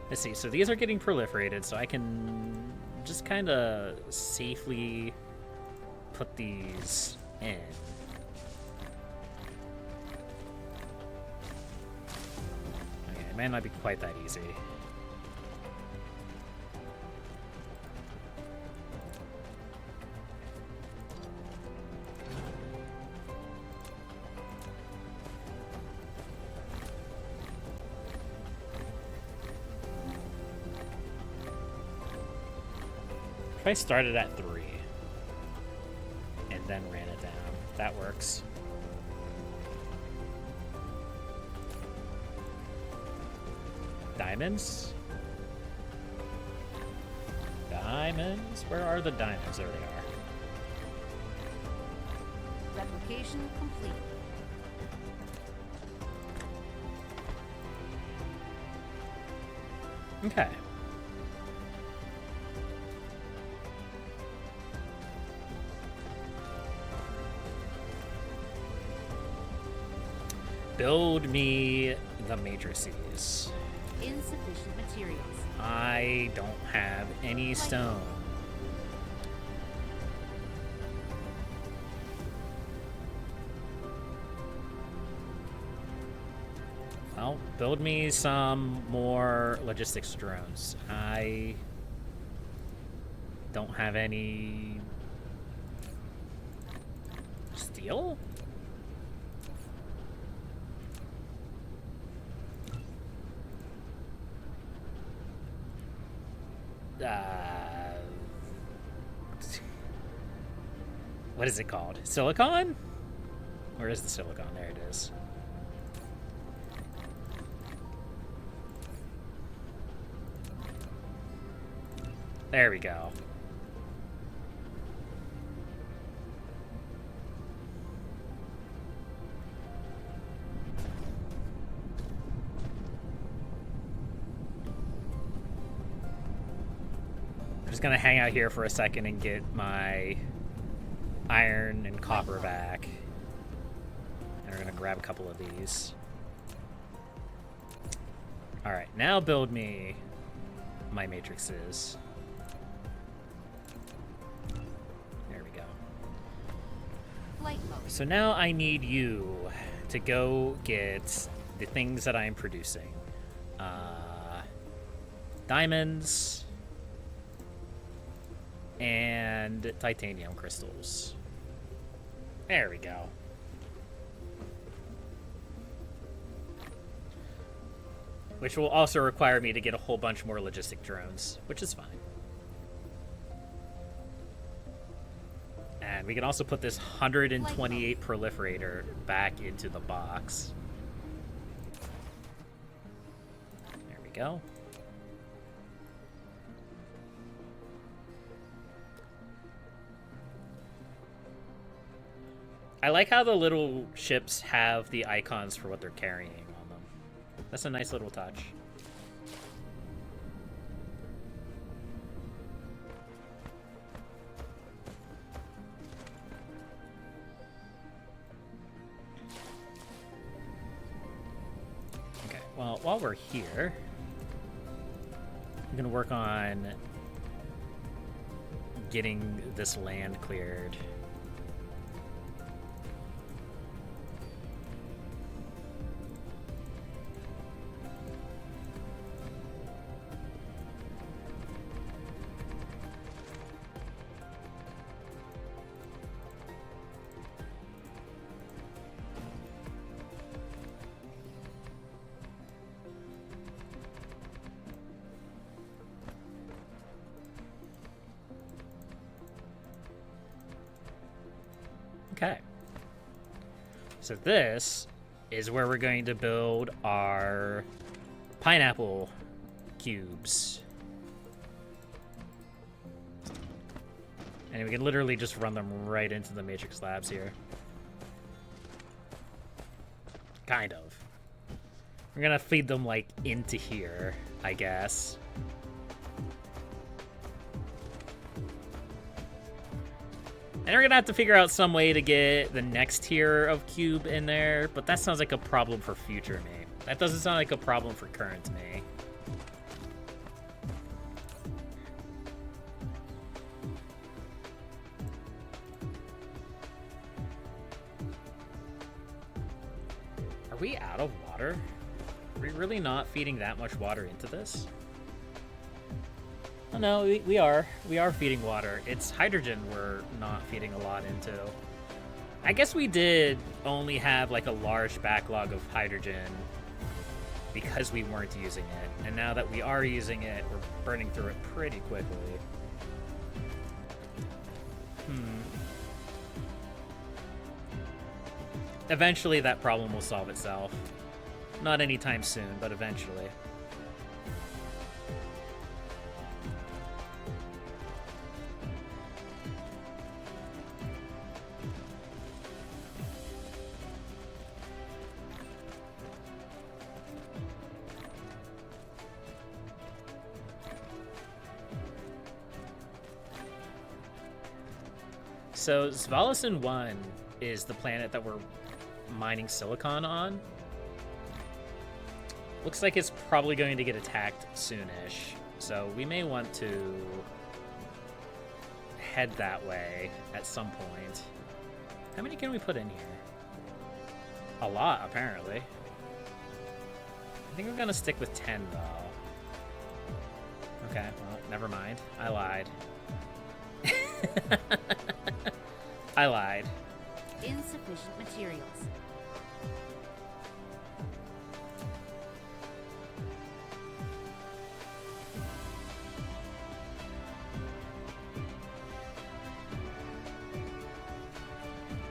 S1: Let's see. So these are getting proliferated. So I can just kind of safely... put these in. Okay, it may not be quite that easy. If I started at 3 and then ran it down, that works. Diamonds? Diamonds? Where are the diamonds? There they are.
S2: Replication complete.
S1: Okay. Build me the matrices.
S2: Insufficient materials.
S1: I don't have any stone. Well, build me some more logistics drones. I don't have any steel? What is it called? Silicon? Where is the silicon? There it is. There we go. I'm just gonna hang out here for a second and get my iron and copper back. And we're gonna grab a couple of these. Alright, now build me my matrices. There we go.
S2: Flight mode.
S1: So now I need you to go get the things that I am producing. Diamonds and titanium crystals. There we go. Which will also require me to get a whole bunch more logistic drones, which is fine. And we can also put this 128 proliferator back into the box. There we go. I like how the little ships have the icons for what they're carrying on them. That's a nice little touch. Well, while we're here, I'm gonna work on getting this land cleared. Okay. So this is where we're going to build our pineapple cubes. And we can literally just run them right into the matrix slabs here. Kind of. We're gonna feed them like into here, I guess. And we're gonna have to figure out some way to get the next tier of cube in there, but that sounds like a problem for future me. That doesn't sound like a problem for current me. Are we out of water? Are we really not feeding that much water into this? Oh, no, we are. We are feeding water. It's hydrogen we're not feeding a lot into. I guess we did only have like a large backlog of hydrogen because we weren't using it. And now that we are using it, we're burning through it pretty quickly. Eventually that problem will solve itself. Not anytime soon, but eventually. So Svalason 1 is the planet that we're mining silicon on. Looks like it's probably going to get attacked soonish, so we may want to head that way at some point. How many can we put in here? A lot, apparently. I think we're gonna stick with 10 though. Okay, well, never mind. I lied. I lied.
S2: Insufficient materials.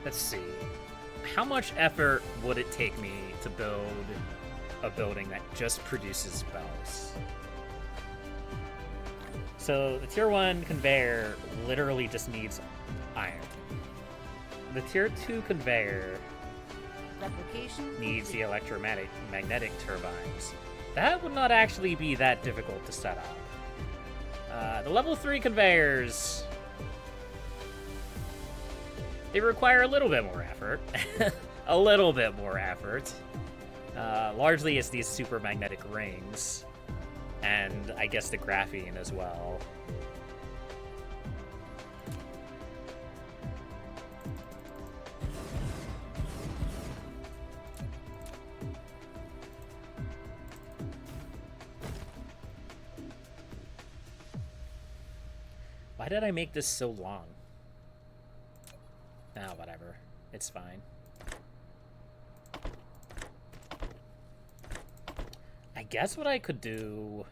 S1: Let's see. How much effort would it take me to build a building that just produces spells? So the tier 1 conveyor literally just needs iron. The tier 2 conveyor
S2: Replication
S1: needs the
S2: complete.
S1: electromagnetic turbines. That would not actually be that difficult to set up. The level 3 conveyors, they require a little bit more effort. A little bit more effort. Largely it's these super magnetic rings. And I guess the graphene as well. Why did I make this so long? Ah, whatever. It's fine. I guess what I could do...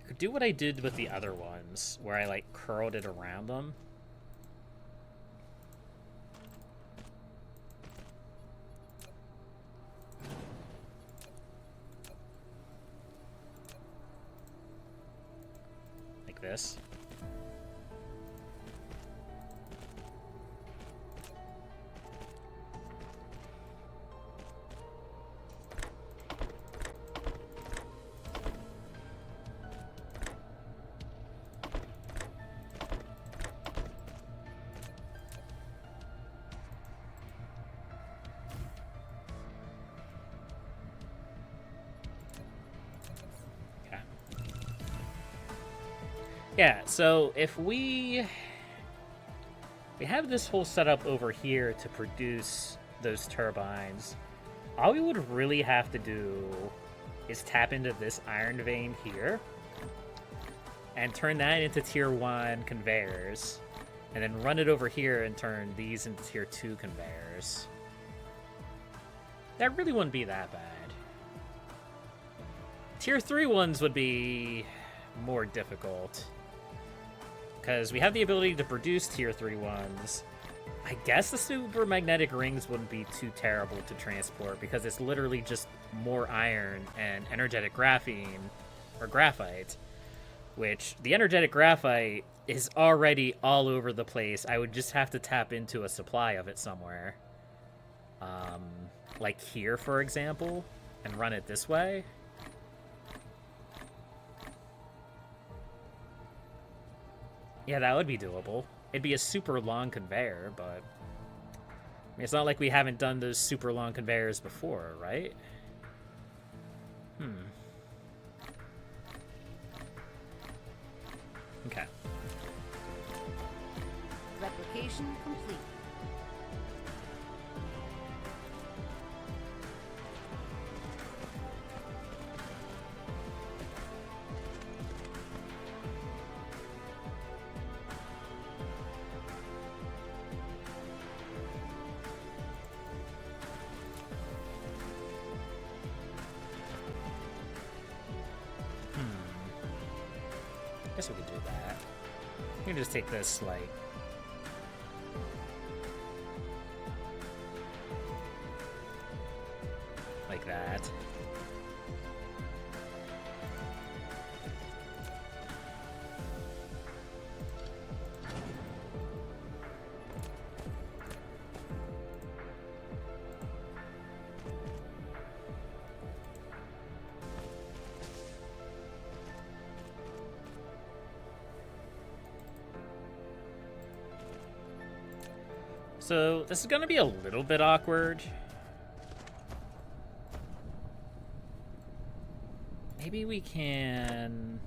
S1: I could do what I did with the other ones, where I, like, curled it around them. Like this. Yeah, so if we have this whole setup over here to produce those turbines, all we would really have to do is tap into this iron vein here and turn that into tier 1 conveyors, and then run it over here and turn these into tier 2 conveyors. That really wouldn't be that bad. Tier 3 ones would be more difficult, because we have the ability to produce tier 3 ones. I guess the super magnetic rings wouldn't be too terrible to transport, because it's literally just more iron and energetic graphene, or graphite, which the energetic graphite is already all over the place. I would just have to tap into a supply of it somewhere. Like here, for example, and run it this way. Yeah, that would be doable. It'd be a super long conveyor, but I mean, it's not like we haven't done those super long conveyors before, right? Okay.
S2: Replication complete.
S1: I guess we could do that. We can just take this, like that. So this is going to be a little bit awkward. Maybe we can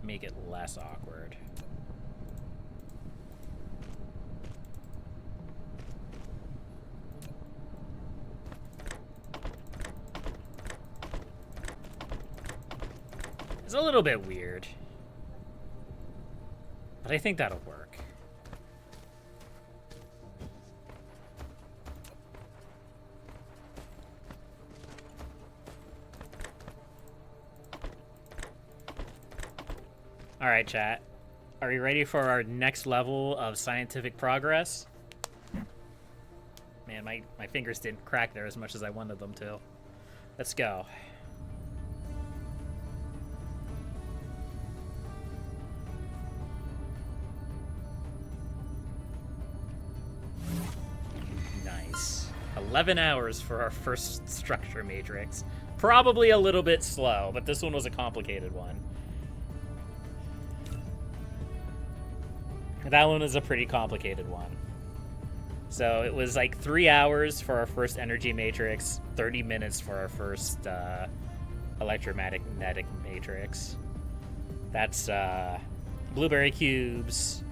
S1: make it less awkward. It's a little bit weird, but I think that'll work. All right, chat. Are you ready for our next level of scientific progress? Man, my fingers didn't crack there as much as I wanted them to. Let's go. Nice. 11 hours for our first structure matrix. Probably a little bit slow, but this one was a complicated one. That one was a pretty complicated one. So it was like 3 hours for our first energy matrix, 30 minutes for our first electromagnetic matrix. That's blueberry cubes,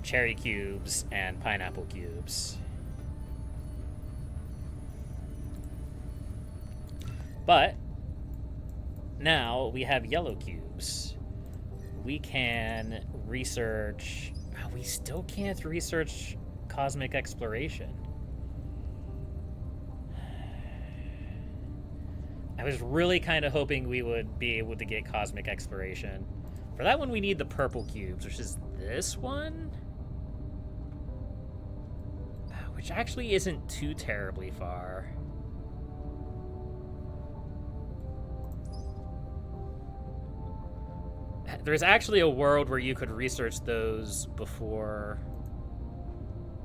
S1: cherry cubes, and pineapple cubes. But now we have yellow cubes. We can research... we still can't research cosmic exploration. I was really kind of hoping we would be able to get cosmic exploration. For that one, we need the purple cubes, which is this one? Which actually isn't too terribly far. There's actually a world where you could research those before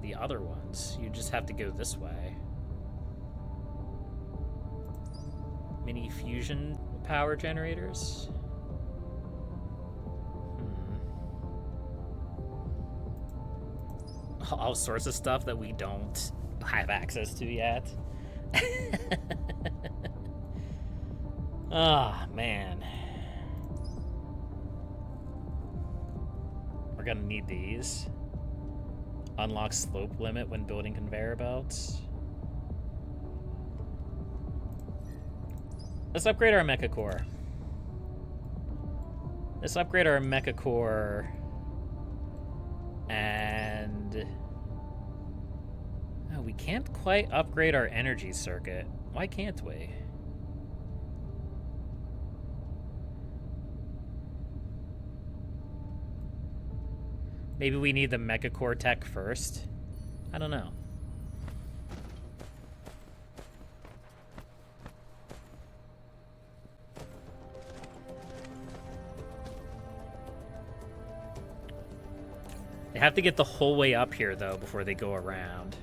S1: the other ones. You just have to go this way. Mini fusion power generators. All sorts of stuff that we don't have access to yet. Ah, man. We're gonna need these. Unlock slope limit when building conveyor belts. Let's upgrade our mecha core. Let's upgrade our mecha core. And... oh, we can't quite upgrade our energy circuit. Why can't we? Maybe we need the mecha core tech first? I don't know. They have to get the whole way up here, though, before they go around.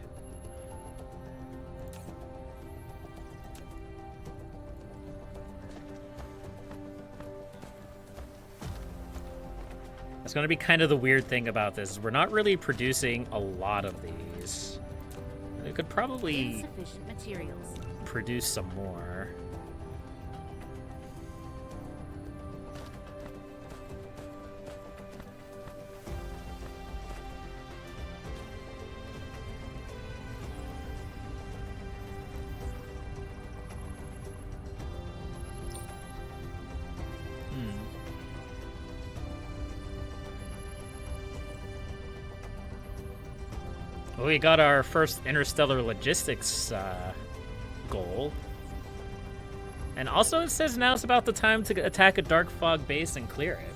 S1: That's going to be kind of the weird thing about this. We're not really producing a lot of these. We could probably
S2: Insufficient materials.
S1: produce some more. Well, we got our first interstellar logistics goal. And also it says now it's about the time to attack a dark fog base and clear it.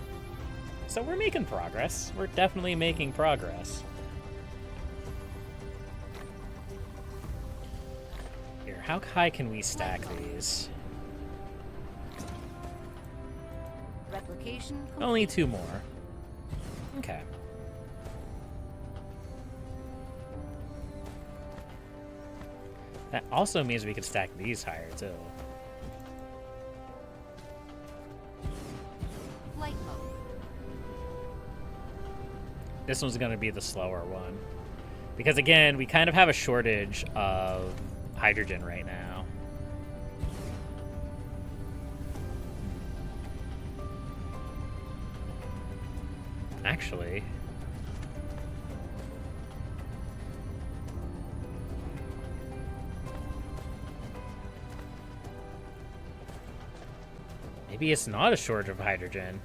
S1: So we're making progress. We're definitely making progress. Here, how high can we stack these?
S2: Replication complete.
S1: Only 2 more. Okay. That also means we could stack these higher, too.
S2: Flight mode.
S1: This one's going to be the slower one. Because, again, we kind of have a shortage of hydrogen right now. Actually... maybe it's not a shortage of hydrogen.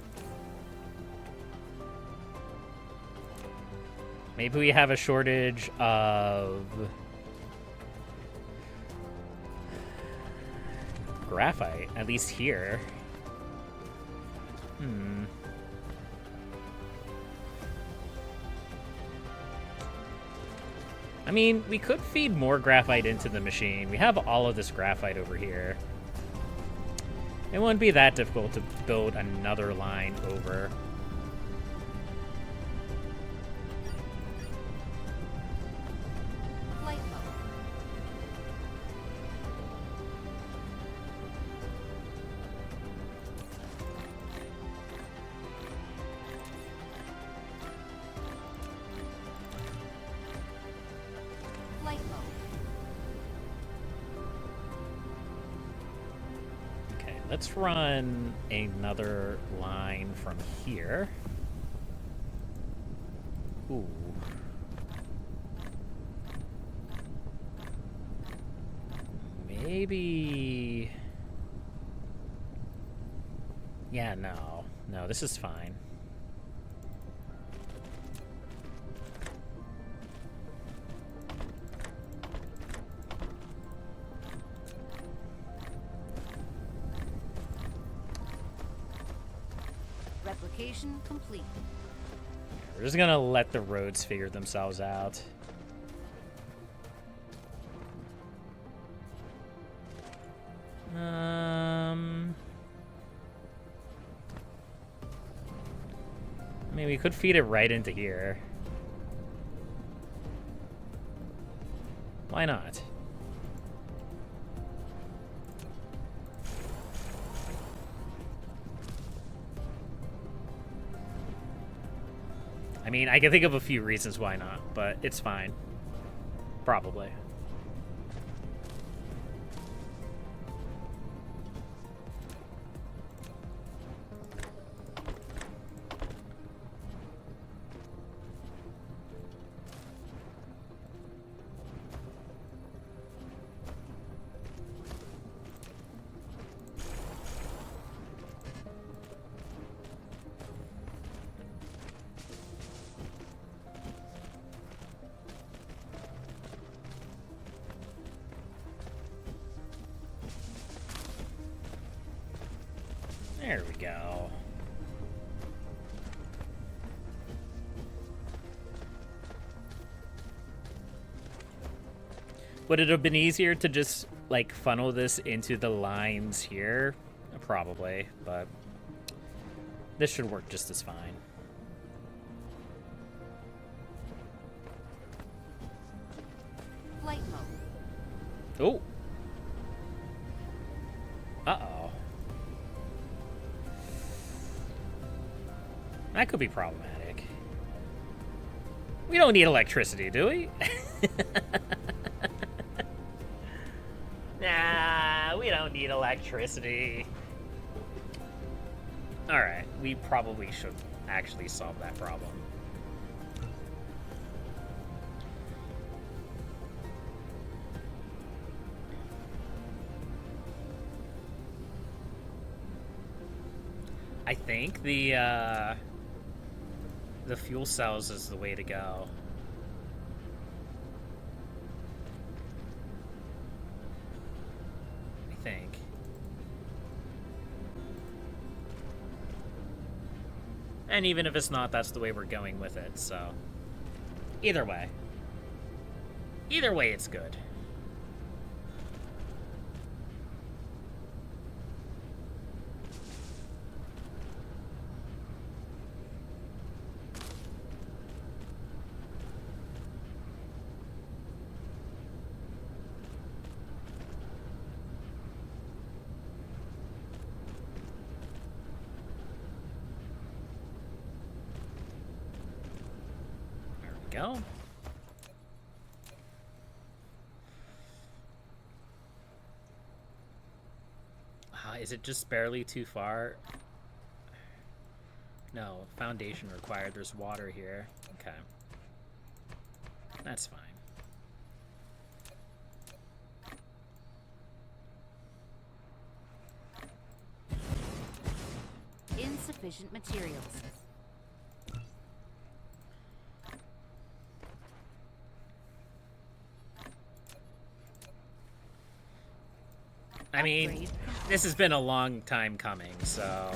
S1: Maybe we have a shortage of graphite, at least here. I mean, we could feed more graphite into the machine. We have all of this graphite over here. It wouldn't be that difficult to build another line over.
S2: Flight mode. Flight mode.
S1: Let's run another line from here. Ooh. Maybe... yeah, no. No, this is fine.
S2: Replication complete.
S1: We're just gonna let the roads figure themselves out. I mean, we could feed it right into here. Why not? I mean, I can think of a few reasons why not, but it's fine. Probably. There we go. Would it have been easier to just, like, funnel this into the lines here? Probably, but this should work just as fine.
S2: Flight mode.
S1: Oh. Uh-oh. That could be problematic. We don't need electricity, do we? Nah, we don't need electricity. Alright, we probably should actually solve that problem. I think the fuel cells is the way to go. I think. And even if it's not, that's the way we're going with it, so. Either way. Either way, it's good. Go. Is it just barely too far? No, foundation required. There's water here. Okay. That's fine.
S2: Insufficient materials.
S1: I mean,
S2: Upgrade.
S1: this has been a long time coming, so...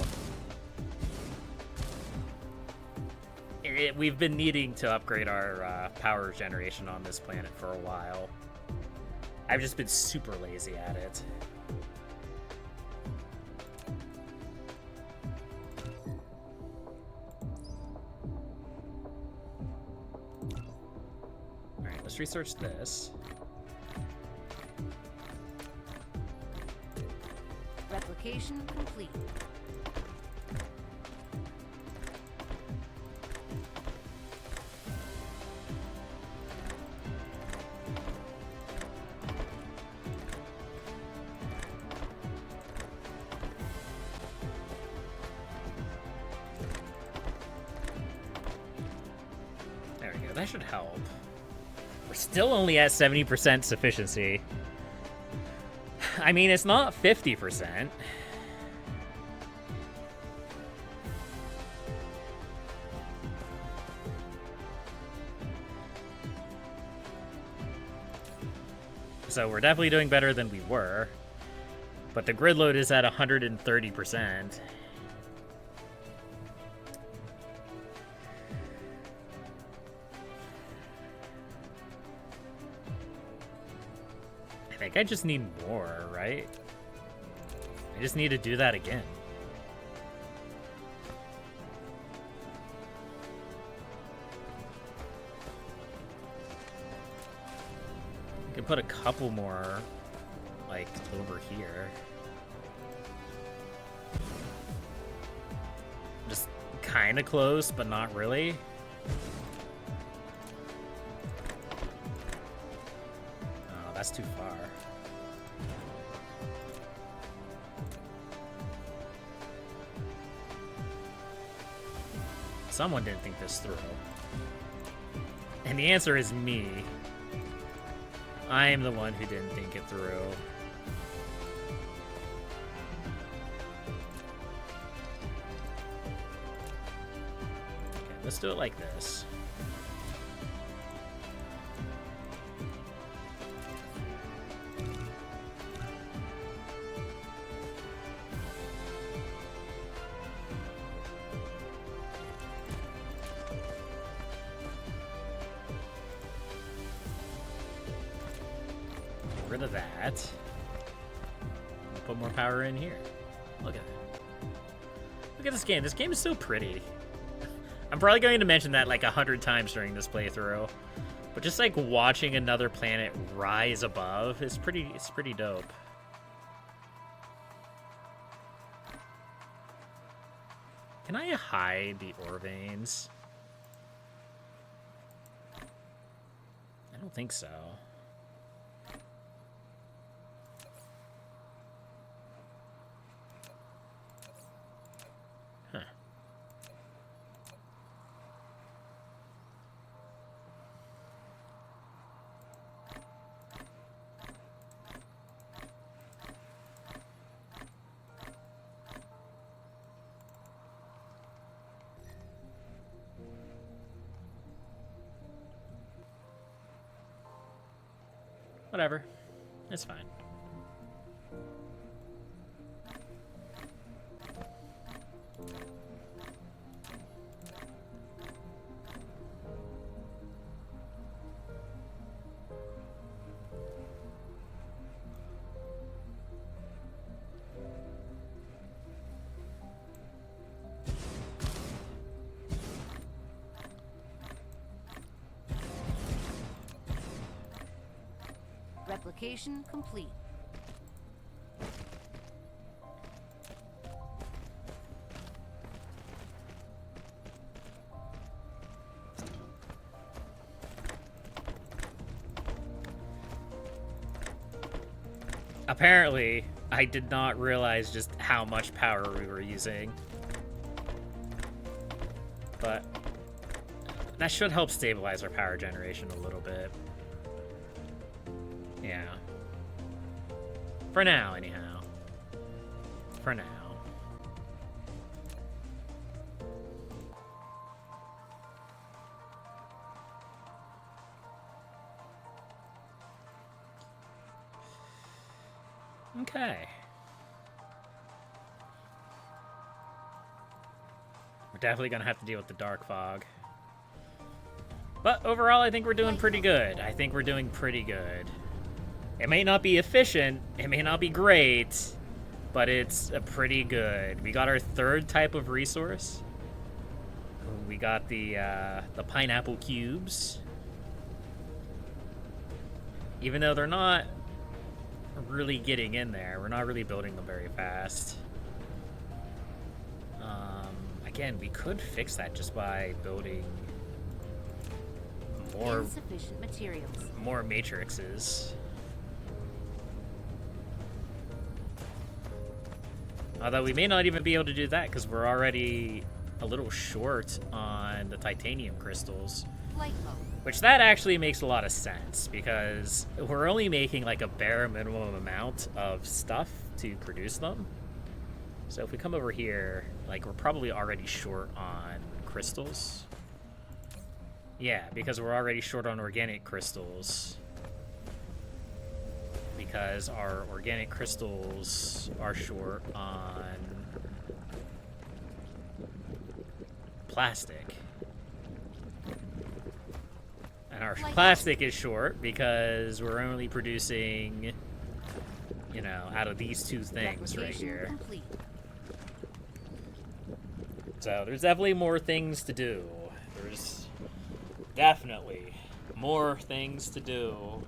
S1: we've been needing to upgrade our power generation on this planet for a while. I've just been super lazy at it. Alright, let's research this.
S2: Replication complete.
S1: There we go, that should help. We're still only at 70% sufficiency. I mean, it's not 50%. So we're definitely doing better than we were. But the grid load is at 130%. I think I just need more, right? I just need to do that again. I can put a couple more, like, over here. Just kind of close, but not really. Oh, that's too far. Someone didn't think this through. And the answer is me. I am the one who didn't think it through. Okay, let's do it like this. rid of that. Put more power in here. Look at that. Look at this game. This game is so pretty. I'm probably going to mention that like 100 times during this playthrough. But just like watching another planet rise above is pretty dope. Can I hide the ore veins? I don't think so. Huh. Whatever. It's fine.
S2: Replication complete.
S1: Apparently, I did not realize just how much power we were using. But that should help stabilize our power generation a little bit. Yeah. For now, anyhow. For now. Okay. We're definitely gonna have to deal with the dark fog. But overall, I think we're doing pretty good. I think we're doing pretty good. It may not be efficient, it may not be great, but it's pretty good. We got our third type of resource. We got the pineapple cubes. Even though they're not really getting in there, we're not really building them very fast. Again, we could fix that just by building
S2: Insufficient materials.
S1: more matrices. Although we may not even be able to do that because we're already a little short on the titanium crystals.
S2: Flight mode.
S1: Which that actually makes a lot of sense because we're only making like a bare minimum amount of stuff to produce them. So if we come over here, like we're probably already short on crystals. Yeah, because we're already short on organic crystals. Because our organic crystals are short on plastic. And our plastic is short because we're only producing, you know, out of these two things right here.
S2: Complete.
S1: So there's definitely more things to do. There's definitely more things to do.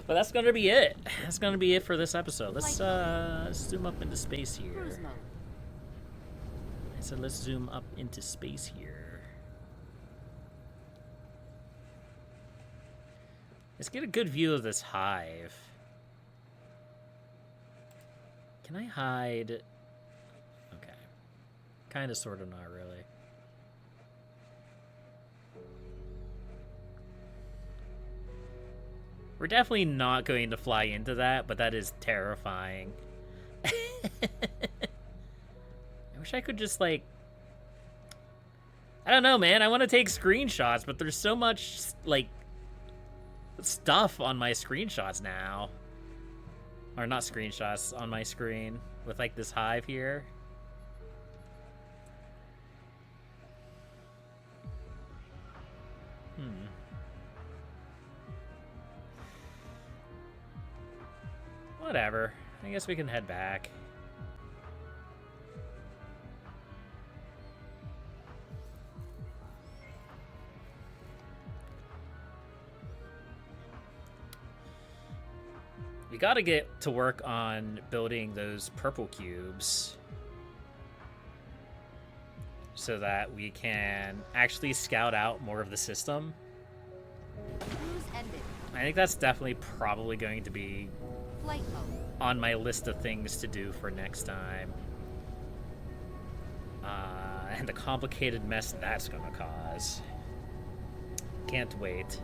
S1: But that's gonna be it. That's gonna be it for this episode. Let's zoom up into space here.
S2: Cruise mode.
S1: I said let's zoom up into space here. Let's get a good view of this hive. Can I hide? Okay. Kind of, sort of, not really. We're definitely not going to fly into that, but that is terrifying. I wish I could just, like... I don't know, man. I want to take screenshots, but there's so much, like, stuff on my screenshots now. Or not screenshots, on my screen. With, like, this hive here. Whatever. I guess we can head back. We gotta get to work on building those purple cubes so that we can actually scout out more of the system.
S2: Cruise ended.
S1: I think that's definitely probably going to be
S2: Flight mode.
S1: on my list of things to do for next time. And the complicated mess that's gonna cause. Can't wait.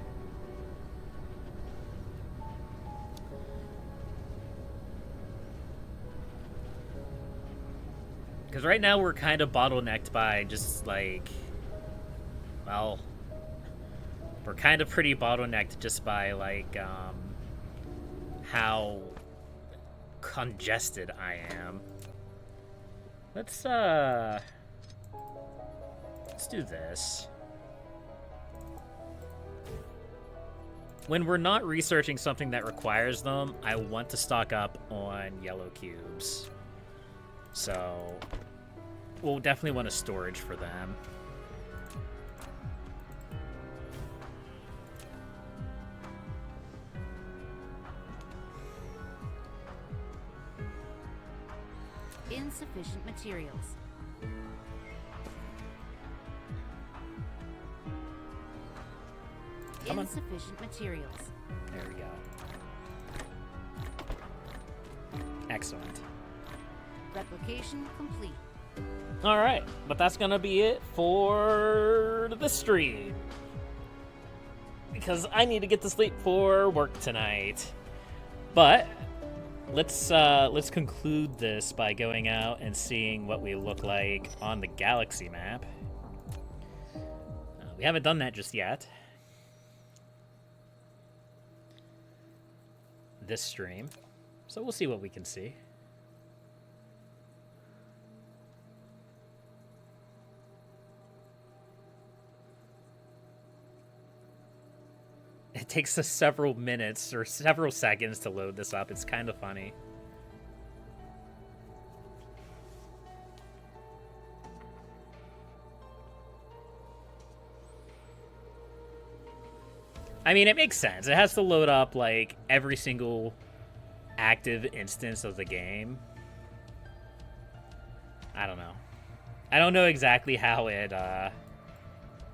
S1: Because right now we're kind of bottlenecked by just like, well, we're kind of pretty bottlenecked just by like how congested I am. Let's do this. When we're not researching something that requires them, I want to stock up on yellow cubes. So we'll definitely want a storage for them.
S2: Insufficient materials.
S1: Come on.
S2: Insufficient materials.
S1: There we go. Excellent.
S2: Replication complete.
S1: All right, but that's gonna be it for the stream because I need to get to sleep for work tonight. But let's conclude this by going out and seeing what we look like on the galaxy map. We haven't done that just yet. This stream, so we'll see what we can see. It takes us several minutes or several seconds to load this up. It's kind of funny. I mean, it makes sense. It has to load up, like, every single active instance of the game. I don't know. I don't know exactly how it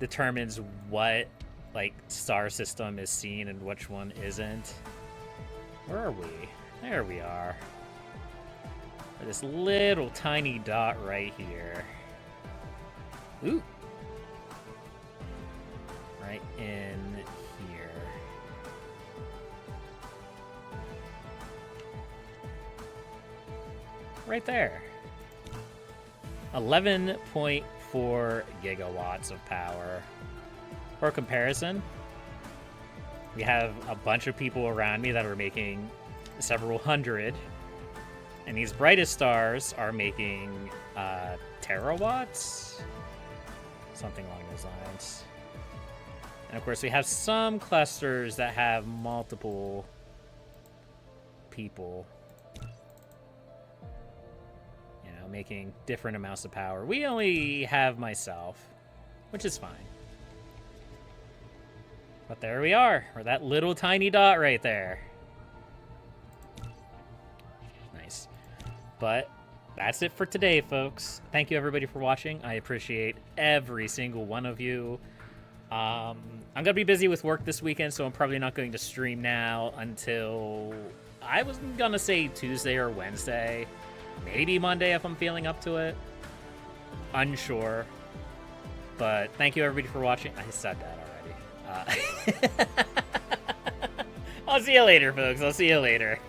S1: determines what, like, star system is seen and which one isn't. Where are we? There we are. This little tiny dot right here. Ooh. Right in here. Right there. 11.4 gigawatts of power. For comparison, we have a bunch of people around me that are making several hundred, and these brightest stars are making terawatts? Something along those lines. And of course, we have some clusters that have multiple people, you know, making different amounts of power. We only have myself, which is fine. But there we are, or that little tiny dot right there. Nice. But that's it for today, folks. Thank you, everybody, for watching. I appreciate every single one of you. I'm going to be busy with work this weekend, so I'm probably not going to stream now until, I was going to say Tuesday or Wednesday. Maybe Monday if I'm feeling up to it. Unsure. But thank you, everybody, for watching. I said that already. I'll see you later, folks. I'll see you later.